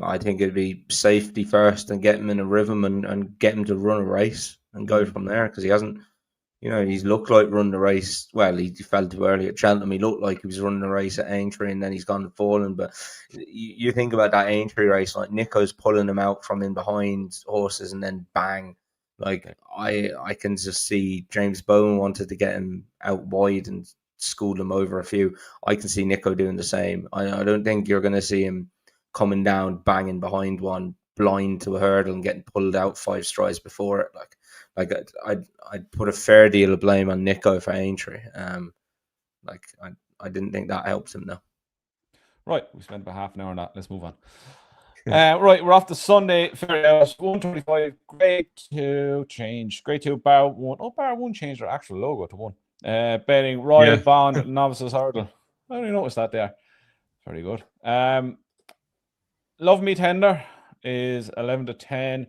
I think it'd be safety first and get him in a rhythm and get him to run a race and go from there, because he hasn't, he's looked like running the race. Well, he fell too early at Cheltenham. He looked like he was running a race at Aintree and then he's gone and fallen. But you think about that Aintree race, like Nico's pulling him out from in behind horses and then bang. Like I can just see James Bowen wanted to get him out wide and school him over a few. I can see Nico doing the same. I don't think you're going to see him coming down, banging behind one, blind to a hurdle and getting pulled out 5 strides before it. Like I'd put a fair deal of blame on Nico for Aintree. I didn't think that helped him though. Right, we spent about half an hour on that. Let's move on. Right, we're off to Sunday. Fairyhouse 125. Grade 2 change. Grade 2 bar 1. Oh, bar 1 changed their actual logo to 1. Betting Royal Bond Novices Hurdle. I only noticed that there. Very good. Love Me Tender is 11 to 10.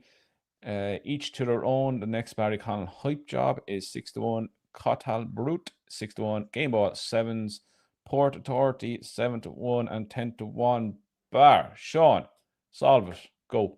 Each to their own. The next Barry Connell hype job is 6 to 1. Cotal Brute 6 to 1. Game Ball 7s. Port Authority 7 to 1 and 10 to 1. Bar. Sean, solve it. Go.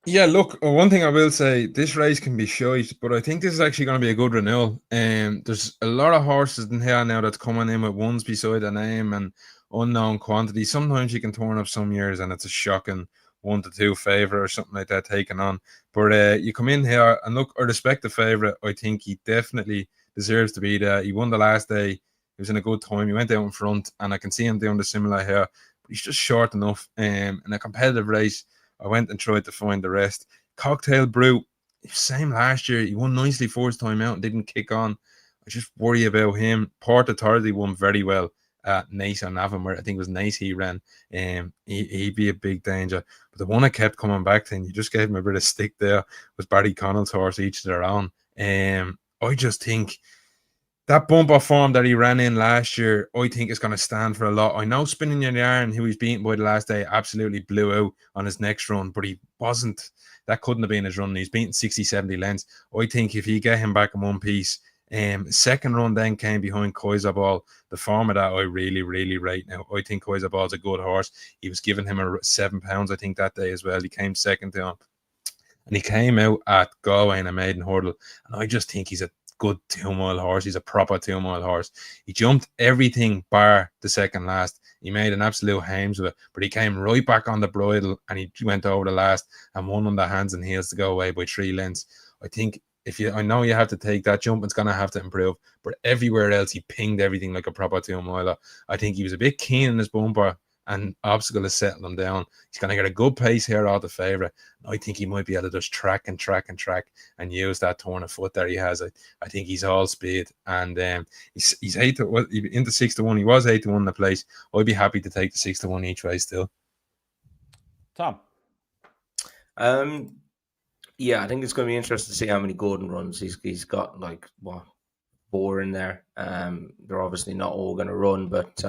Yeah, look, one thing I will say, this race can be shite, but I think this is actually going to be a good renewal. There's a lot of horses in here now that's coming in with ones beside a name and unknown quantity. Sometimes you can turn up some years and it's a shocking 1 to 2 favourite or something like that taken on. But you come in here and look, I respect the favourite. I think he definitely deserves to be there. He won the last day. He was in a good time. He went out in front and I can see him doing the similar here. But he's just short enough. In a competitive race, I went and tried to find the rest. Cocktail Brew, same last year. He won nicely first time out and didn't kick on. I just worry about him. Port Authority won very well at Nice on Navan, where I think it was Nice he ran. He'd be a big danger. But the one I kept coming back to, and you just gave him a bit of stick there, was Barry Connell's horse, Each to Their Own. I just think that bumper form that he ran in last year, I think is going to stand for a lot. I know Spinning Your Yarn, who he's beaten by the last day, absolutely blew out on his next run, but he wasn't. That couldn't have been his run. He's beaten 60, 70 lengths. I think if you get him back in one piece, second run then came behind Kaiser Ball. The form of that I really, really rate now. I think Kaiser Ball's a good horse. He was giving him £7, I think, that day as well. He came second to him. and he came out at Galway in a maiden hurdle, and I just think he's a good 2 mile horse. He's a proper 2 mile horse. He jumped everything bar the second last. He made an absolute hames of it, but he came right back on the bridle and he went over the last and won on the hands and heels to go away by 3 lengths. I think I know you have to take that jump, it's going to have to improve, but everywhere else he pinged everything like a proper 2 miler. I think he was a bit keen in his bumper, and obstacle has settled him down. He's going to get a good pace here out the favourite. I think he might be able to just track and use that turn of foot that he has. I think he's all speed, and he's 8 to 1 into 6 to 1. He was 8 to 1 in the place. I'd be happy to take the 6 to 1 each way still. Tom. Yeah, I think it's going to be interesting to see how many Gordon runs. He's got like 4 in there. They're obviously not all going to run, but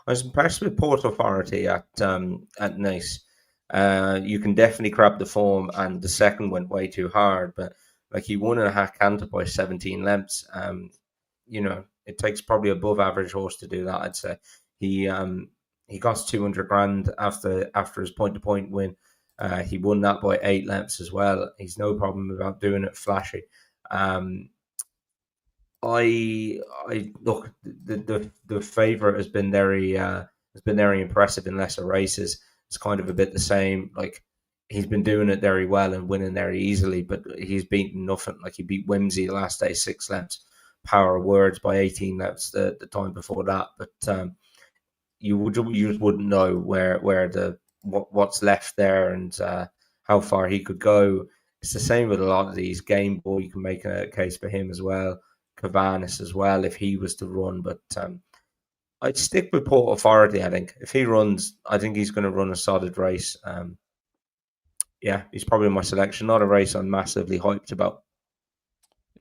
I was impressed with Port Authority at Nice. You can definitely grab the form, and the second went way too hard, but like he won in a half canter by 17 lengths. It takes probably above average horse to do that. I'd say he cost 200 grand after his point to point win. He won that by 8 lengths as well. He's no problem about doing it flashy. I look, the favourite has been very impressive in lesser races. It's kind of a bit the same. Like he's been doing it very well and winning very easily, but he's beaten nothing. Like he beat Whimsy the last day 6 lengths, Power of Words by 18 lengths the time before that. But you just wouldn't know where what's left there and how far he could go. It's the same with a lot of these. Game Boy, you can make a case for him as well. Cavanis as well if he was to run, but I'd stick with Port Authority. I think if he runs, I think he's going to run a solid race. He's probably my selection. Not a race I'm massively hyped about.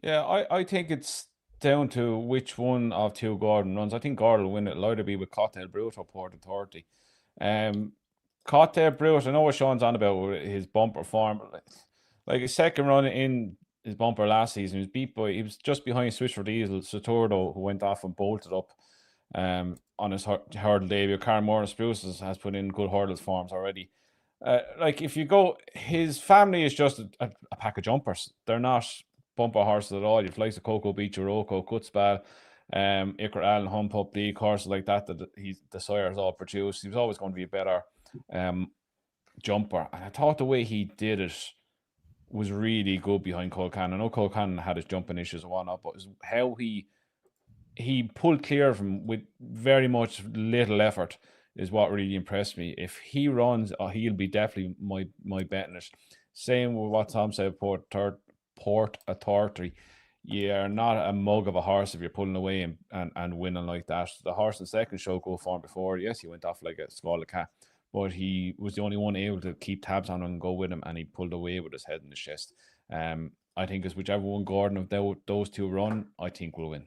Yeah, I think it's down to which one of 2 Gordon runs. I think Gordon will win it. It'll either be with Cottell Brute or Port Authority. Cottell Brute, I know what Sean's on about with his bumper form. Like his second run in his bumper last season, he was just behind Switchford Diesel, Saturdo, who went off and bolted up on his hurdle debut. Karen Moore and Spruces has put in good hurdles forms already. If you go, his family is just a pack of jumpers. They're not bumper horses at all. You've likes of Cocoa Beach, Oroco, Kutzbal, Iker Allen, Hump Up League, horses like that the sires all produced. He was always going to be a better jumper. And I thought the way he did it was really good behind Cole Cannon. I know Cole Cannon had his jumping issues and whatnot, but how he pulled clear of him with very much little effort is what really impressed me. If he runs, he'll be definitely my bet in it. Same with what Tom said, Port Authority. You're not a mug of a horse if you're pulling away and winning like that. The horse in second show go form before. Yes, he went off like a scalded cat, but he was the only one able to keep tabs on him and go with him, and he pulled away with his head in his chest. I think it's whichever one Gordon of those 2 run, I think will win.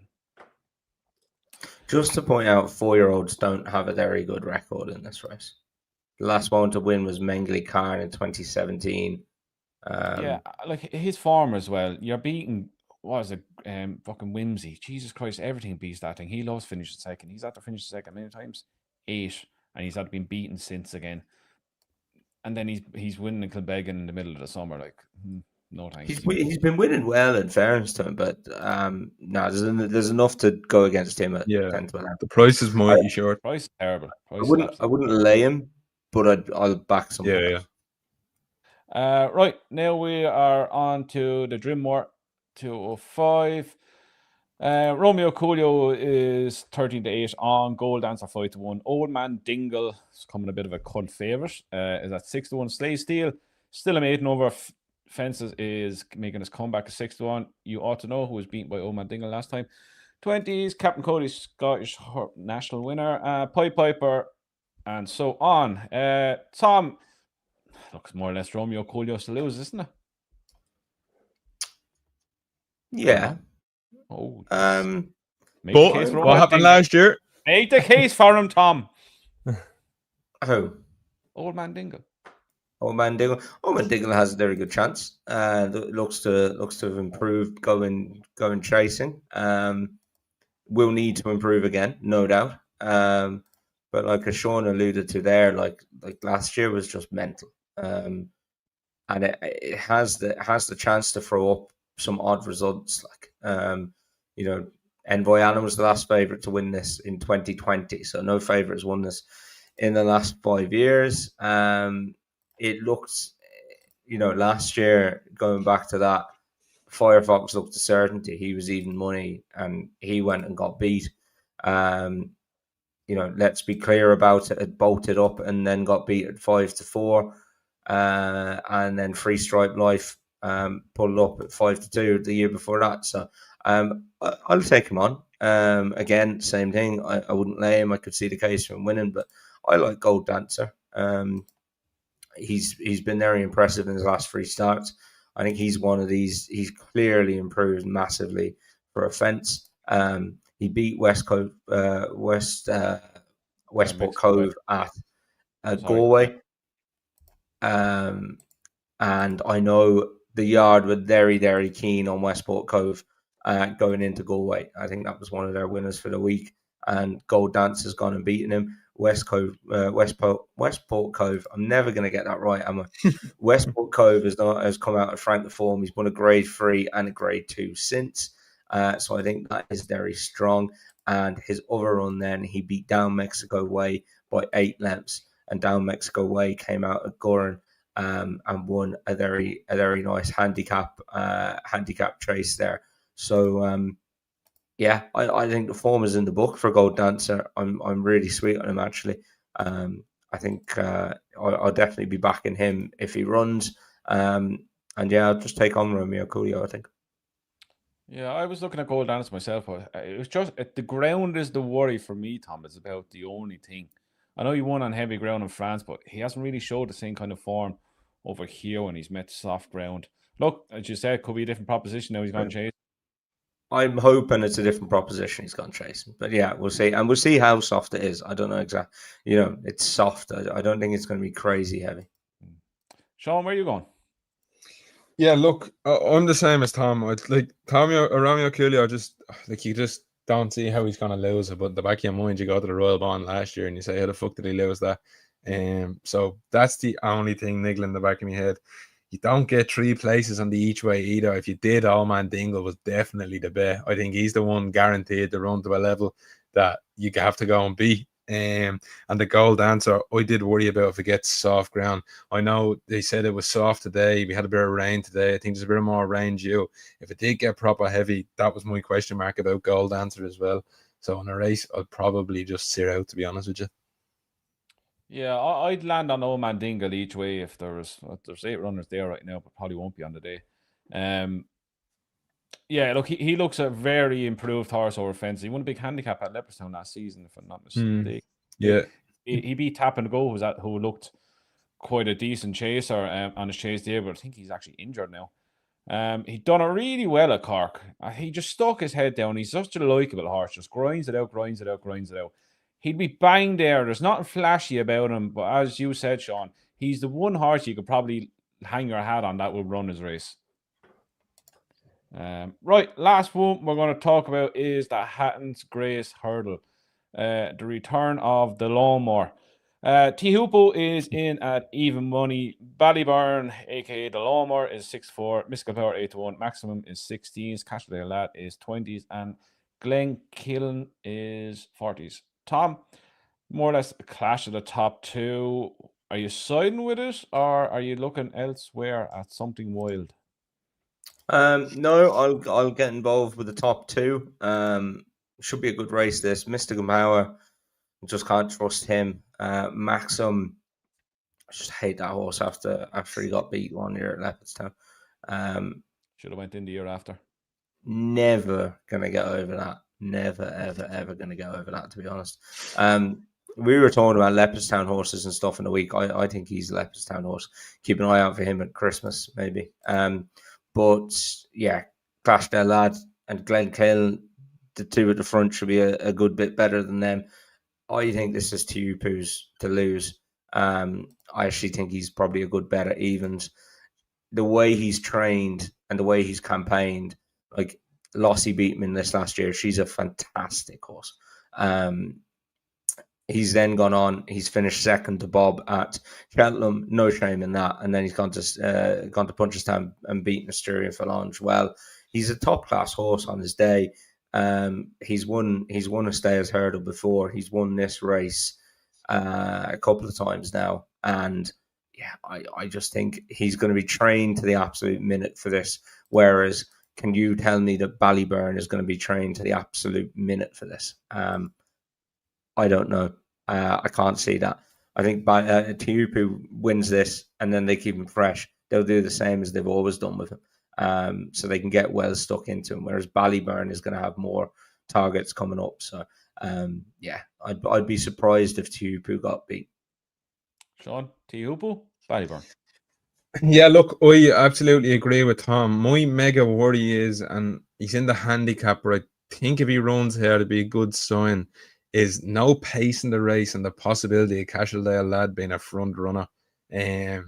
Just to point out, 4-year-olds don't have a very good record in this race. The last one to win was Mengley Khan in 2017. Like his form as well. You're beating, fucking Whimsy. Jesus Christ, everything beats that thing. He loves finishing second. He's had to finish second many times, 8, and he's had been beaten since again. And then he's winning in Kilbeggan in the middle of the summer. Like, no thanks. He's been winning well in fairness to him, but there's enough to go against him at 10 to 11. The price is mighty short. Price is terrible. I wouldn't lay him, but I'll back some. Yeah. Right, now we are on to the Drimmore 205. Romeo Coolio is 13-8 on. Gold Dancer 5-1. Old Man Dingle is coming a bit of a cult favourite. Is at 6-1. Slay Steel still a maiden over Fences is making his comeback at 6-1. You ought to know who was beaten by Old Man Dingle last time. 20s, Captain Cody's Scottish national winner, Pied Piper, and so on. Tom, looks more or less Romeo Coolio to lose, isn't it? Yeah. Oh. But what happened last year? Make the case for him, Tom. Who? Old Man Dingle. Old Man Dingle has a very good chance. Looks to have improved going chasing. Will need to improve again, no doubt. But like as Sean alluded to there, like last year was just mental. and it has the chance to throw up some odd results. Like Envoy Allen was the last favourite to win this in 2020, so no favourite has won this in the last 5 years. It looks, last year, going back to that, Firefox looked a certainty. He was even money, and he went and got beat. Let's be clear about it. It bolted up and then got beat at 5-4, and then Free Stripe Life pulled up at 5-2 the year before that. So I'll take him on. Again, same thing. I wouldn't lay him. I could see the case for him winning, but I like Gold Dancer. He's been very impressive in his last 3 starts. I think he's one of these. He's clearly improved massively for a fence. He beat Westport Cove at Galway, and I know the yard were very, very keen on Westport Cove going into Galway. I think that was one of their winners for the week, and Gold Dance has gone and beaten him. Westport Cove. I'm never going to get that right, am I? Westport Cove has come out of Frank the Form. He's won a Grade 3 and a Grade 2 since. So I think that is very strong. And his other run then, he beat Down Mexico Way by 8 lengths. And Down Mexico Way came out at Goran and won a very nice handicap chase there. So I think the form is in the book for Gold Dancer. I'm really sweet on him, actually. I think I'll definitely be backing him if he runs. I'll just take on Romeo Coolio, I think. Yeah, I was looking at Gold Dance myself. It was just the ground is the worry for me, Tom. It's about the only thing. I know he won on heavy ground in France, but he hasn't really showed the same kind of form over here when he's met soft ground. Look, as you said, could be a different proposition now. He's going to chase. I'm hoping it's a different proposition he's gone chasing. But yeah, we'll see. And we'll see how soft it is. I don't know exactly. It's soft. I don't think it's going to be crazy heavy. Sean, where are you going? Yeah, look, I'm the same as Tom. Like Romeo Coolio, you just don't see how he's going to lose it. But in the back of your mind, you go to the Royal Bond last year and you say, how the fuck did he lose that? So that's the only thing niggling in the back of my head. You don't get 3 places on the each way either. If you did, Old Man Dingle was definitely the bet. I think he's the one guaranteed to run to a level that you have to go and beat. And the Gold Dancer, I did worry about if it gets soft ground. I know they said it was soft today. We had a bit of rain today. I think there's a bit more rain due. If it did get proper heavy, that was my question mark about Gold Dancer as well. So in a race, I'd probably just sit out, to be honest with you. Yeah, I'd land on Old Man Dingle each way if there's 8 runners there right now, but probably won't be on the day. Yeah, look, he looks a very improved horse over fence. He won a big handicap at Leopardstown last season, if I'm not mistaken. Yeah, he beat Tap and Go, who looked quite a decent chaser on his chase there, but I think he's actually injured now. He done it really well at Cork. He just stuck his head down. He's such a likeable horse, just grinds it out. He'd be bang there. There's nothing flashy about him, but as you said, Sean, he's the one horse you could probably hang your hat on that will run his race. Right, last one we're going to talk about is the Hatton's Grace Hurdle. The return of the Lawnmower. Tihupo is in at even money. Ballyburn, aka the Lawnmower, is 6-4. Mystical Power 8-1. Maximum is 16s. Cashel Lad is 20s. And Glenkillen is 40s. Tom, more or less a clash of the top 2. Are you siding with it, or are you looking elsewhere at something wild? No, I'll get involved with the top 2. Should be a good race. This Mystical Power, just can't trust him. Maxim, I just hate that horse after he got beat 1 year at Leopardstown. Should have went in the year after. Never gonna get over that. Never, ever going to get over that, to be honest. We were talking about Leopardstown horses and stuff in the week. I think he's a Leopardstown horse. Keep an eye out for him at Christmas, maybe. But yeah, Clash Their Lad and Glenkillen, the 2 at the front should be a good bit better than them. I think this is Tupu's to lose. I actually think he's probably a good bet at evens. The way he's trained and the way he's campaigned, like Lossie beat him in this last year. She's a fantastic horse. He's then gone on. He's finished second to Bob at Cheltenham. No shame in that. And then he's gone to Punchestown and beaten Asturian Phalange. Well, he's a top class horse on his day. He's won a Stayers Hurdle before. He's won this race a couple of times now. And yeah, I just think he's going to be trained to the absolute minute for this. Whereas, can you tell me that Ballyburn is going to be trained to the absolute minute for this? I don't know. I can't see that. I think Tiupu wins this and then they keep him fresh. They'll do the same as they've always done with him. So they can get well stuck into him. Whereas Ballyburn is going to have more targets coming up. So, yeah, I'd be surprised if Tiupu got beat. Sean, Tiupu, Ballyburn. Yeah, look, I absolutely agree with Tom. My mega worry is, and he's in the handicap, but I think if he runs here, it'd be a good sign, is no pace in the race and the possibility of Cashildale Lad being a front runner. The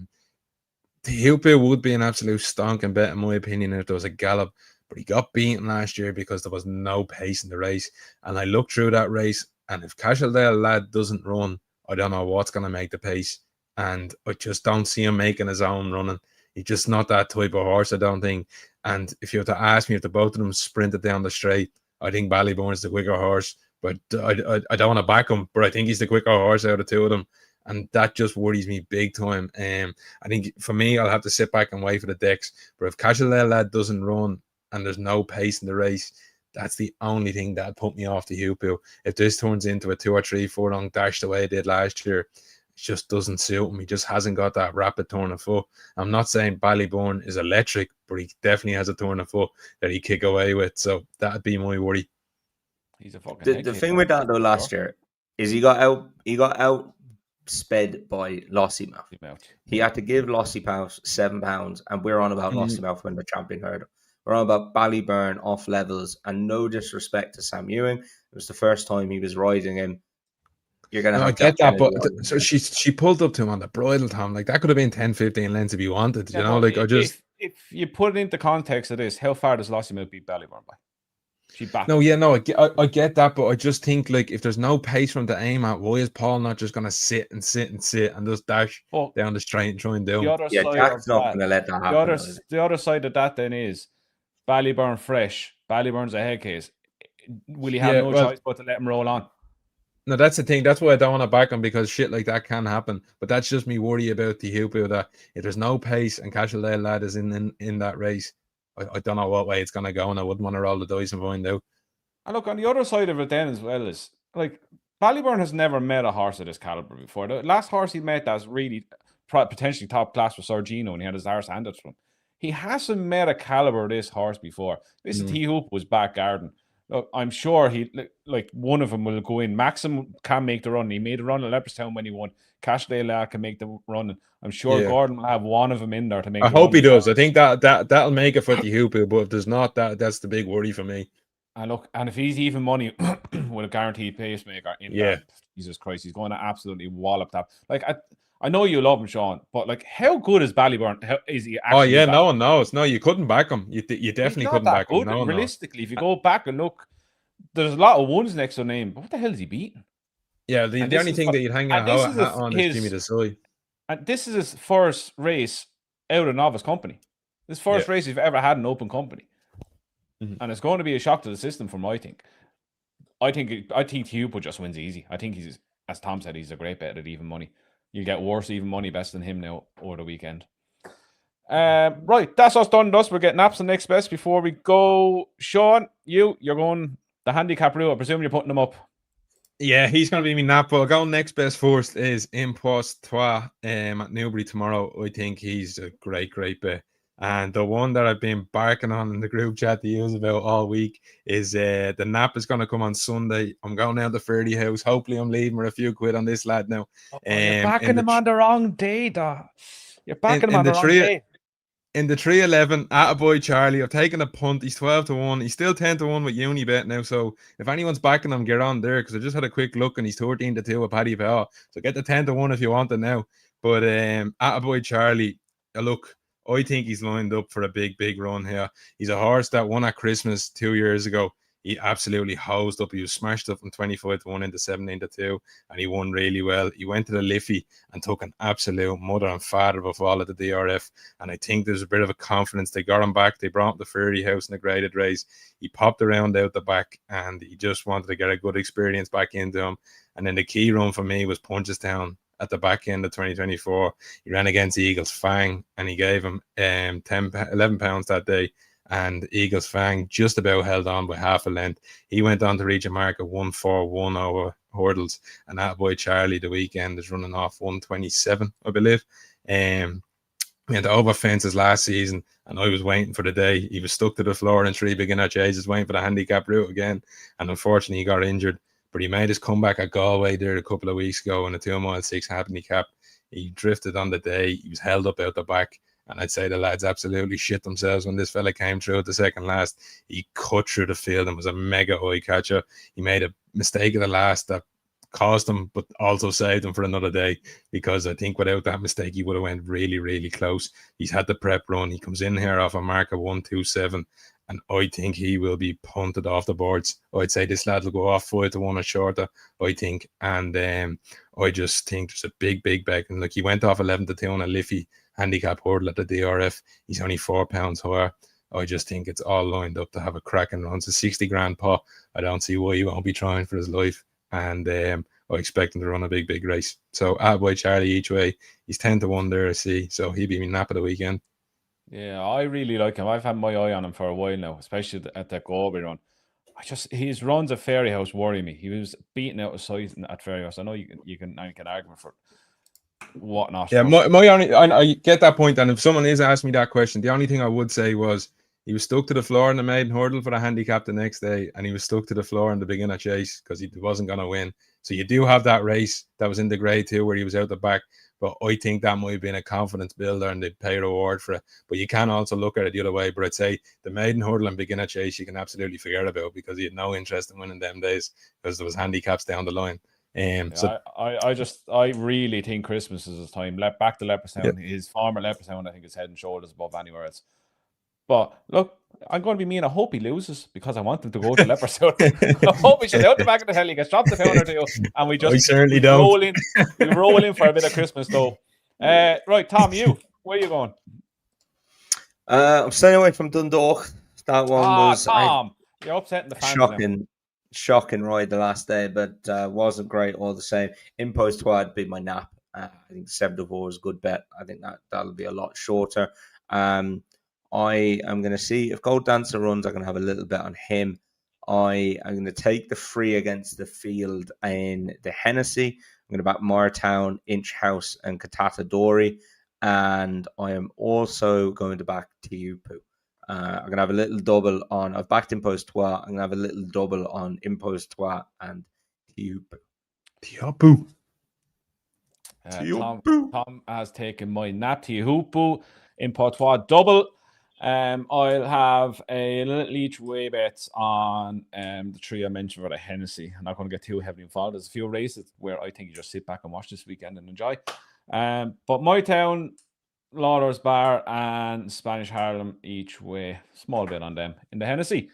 Hupe would be an absolute stonking bet, in my opinion, if there was a gallop, but he got beaten last year because there was no pace in the race. And I looked through that race, and if Cashildale Lad doesn't run, I don't know what's going to make the pace. And I just don't see him making his own running. He's just not that type of horse, I don't think. And if you were to ask me if the both of them sprinted down the straight, I think Ballyburn's the quicker horse. But I don't want to back him, but I think he's the quicker horse out of two of them. And that just worries me big time. I think for me, I'll have to sit back and wait for the decks. But if Cashildale Lad doesn't run and there's no pace in the race, that's the only thing that put me off the Hupu. If this turns into a 2 or 3 furlong dash the way it did last year, it just doesn't suit him. He just hasn't got that rapid turn of foot. I'm not saying Ballyburn is electric, but he definitely has a turn of foot that he kick away with. So that'd be my worry. He's a fucking The thing with that though last year is he got out sped by Lossiemouth. He had to give Lossiemouth £7, and we're on about Lossiemouth when the champion hurdle. We're on about Ballyburn off levels, and no disrespect to Sam Ewing. It was the first time he was riding him. You're gonna have I get that, but so she pulled up to him on the bridle, Tom. Like that could have been 10-15 lengths if he wanted, you know. Like if you put it into context of this, how far does Lossiemouth beat Ballyburn by? I get that, but I just think like if there's no pace for him to aim at, why is Paul not just gonna sit and just dash down the straight and try and do him? Jack's not gonna let that happen. The other side of that then is Ballyburn fresh. Ballyburn's a head case. Will he have choice but to let him roll on? No, that's the thing. That's why I don't want to back him, because shit like that can happen. But that's just me worry about the Hupu, that if there's no pace and Cashildale Lad is in that race, I don't know what way it's going to go, and I wouldn't want to roll the dice and find out. And look, on the other side of it then as well is, like, Ballyburn has never met a horse of this caliber before. The last horse he met that's really potentially top class was Sorgino, and he had his arse handed from him. He hasn't met a caliber of this horse before. This T-Hoop was back garden. Look, I'm sure like one of them will go in. Maxim can make the run. He made a run at Leopardstown when he won. Cashildale can make the run. I'm sure Gordon will have one of them in there to make. I hope he does. I think that'll make it for the Hupu, but if there's not, that's the big worry for me. And look, and if he's even money with a guaranteed pacemaker in that, Jesus Christ, he's going to absolutely wallop that. Like I know you love him, Sean, but like, how good is Ballyburn? How is he actually? No one knows. No, you couldn't back him. You definitely couldn't back him. No, realistically, if you go back and look, there's a lot of ones next to the name, but what the hell is he beating? Yeah, the only thing that you'd hang on is Jimmy Desai. And this is his first race out of novice company. This first race he's ever had an open company. And it's going to be a shock to the system from I think Hupo just wins easy. I think he's, as Tom said, he's a great bet at even money. You get worse even money best than him now over the weekend. Right, that's us done. We're getting naps and next best before we go. Sean, you're going the handicap route. I presume you're putting them up. Yeah, he's going to be me nap. But going next best first is Impost Trois at Newbury tomorrow. I think he's a great bet. And the one that I've been barking on in the group chat to use about all week is the nap is going to come on Sunday. I'm going down to Fairyhouse. Hopefully I'm leaving with a few quid on this lad now. You're backing him on the wrong day, though. You're backing him on the wrong day. In the 311, attaboy Charlie, I've taken a punt. He's 12-1. He's still 10-1 with Unibet now. So if anyone's backing him, get on there, because I just had a quick look and he's 13-2 with Paddy Power. So get the 10-1 if you want it now. But attaboy Charlie, look, I think he's lined up for a big run here. He's a horse that won at Christmas 2 years ago. He absolutely hosed up. He was smashed up from 25-1 into 17-2, and he won really well. He went to the Liffey and took an absolute mother and father of a fall at the DRF. And I think there's a bit of a confidence. They got him back. They brought him to Fairyhouse in a graded race. He popped around out the back, and he just wanted to get a good experience back into him. And then the key run for me was Punchestown at the back end of 2024. He ran against Eagles Fang, and he gave him 11 pounds that day. And Eagles Fang just about held on by half a length. He went on to reach a mark of 141 over hurdles, and that boy Charlie the weekend is running off 127, I believe. We had over fences last season, and I was waiting for the day. He was stuck to the floor in 3 beginner chases, waiting for the handicap route again, and unfortunately he got injured. But he made his comeback at Galway there a couple of weeks ago in a 2 mile 6 handicap. He drifted on the day. He was held up out the back. And I'd say the lads absolutely shit themselves when this fella came through at the second last. He cut through the field and was a mega eye catcher. He made a mistake at the last that cost him, but also saved him for another day, because I think without that mistake, he would have went really, really close. He's had the prep run. He comes in here off a mark of 127, and I think he will be punted off the boards. I'd say this lad will go off 5-1 or shorter, I think. And I just think there's a big, big bet. And look, he went off 11-2 on a Liffey handicap hurdle at the DRF. He's only 4 pounds higher. I just think it's all lined up to have a cracking run. It's a 60 grand pot. I don't see why he won't be trying for his life. And I expect him to run a big, big race. So boy Charlie each way. He's 10-1 there, I see. So he'll be my nap of the weekend. Yeah, I really like him. I've had my eye on him for a while now, especially at that Galway run. His runs at Fairyhouse worry me. He was beaten out of sight at Fairyhouse. I know you can argue for whatnot. Yeah, my only, I get that point, and if someone is asking me that question, the only thing I would say was he was stuck to the floor in the maiden hurdle for the handicap the next day, and he was stuck to the floor in the beginner chase because he wasn't going to win. So you do have that race that was in the grade 2 where he was out the back, but I think that might have been a confidence builder and they'd pay a reward for it. But you can also look at it the other way. But I'd say the maiden hurdle and beginner chase you can absolutely forget about, because he had no interest in winning them days because there was handicaps down the line. I really think Christmas is his time. Back to Leopardstown. His former Leopardstown, I think, is head and shoulders above anywhere else. But look, I'm going to be mean. I hope he loses because I want him to go to Leopardstown. I hope he should out the back of the hell. He gets dropped a pound or two, and we just certainly don't. roll in for a bit of Christmas though. Right, Tom, where are you going? I'm staying away from Dundalk. That one was Tom. You're upsetting the fans. Shocking ride the last day, but wasn't great all the same. Impost would be my nap. I think 7-4 is a good bet. I think that'll be a lot shorter. I am going to see if Gold Dancer runs. I'm going to have a little bet on him. I am going to take the free against the field in the Hennessy. I'm going to back Martown, Inch House, and Katata Dory. And I am also going to back Tiupu. I'm going to have a little double on. I've backed Impost Trois. I'm going to have a little double on Impost Trois and Tiupu. Tom has taken my nap. Tiupu, Impost Trois double. I'll have a little each way bets on the three I mentioned for the Hennessy. I'm not going to get too heavily involved. There's a few races where I think you just sit back and watch this weekend and enjoy. But my town, Lauders Bar and Spanish Harlem each way. Small bit on them in the Hennessy.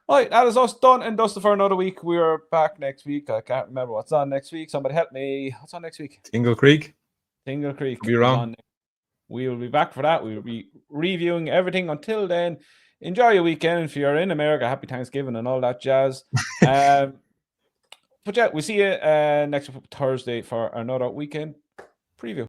Right, that is us done and dusted for another week. We're back next week. I can't remember what's on next week. Somebody help me. What's on next week? Tingle Creek. Be wrong. We will be back for that. We will be reviewing everything. Until then, enjoy your weekend. If you're in America, happy Thanksgiving and all that jazz. But yeah, we'll see you next Thursday for another weekend preview.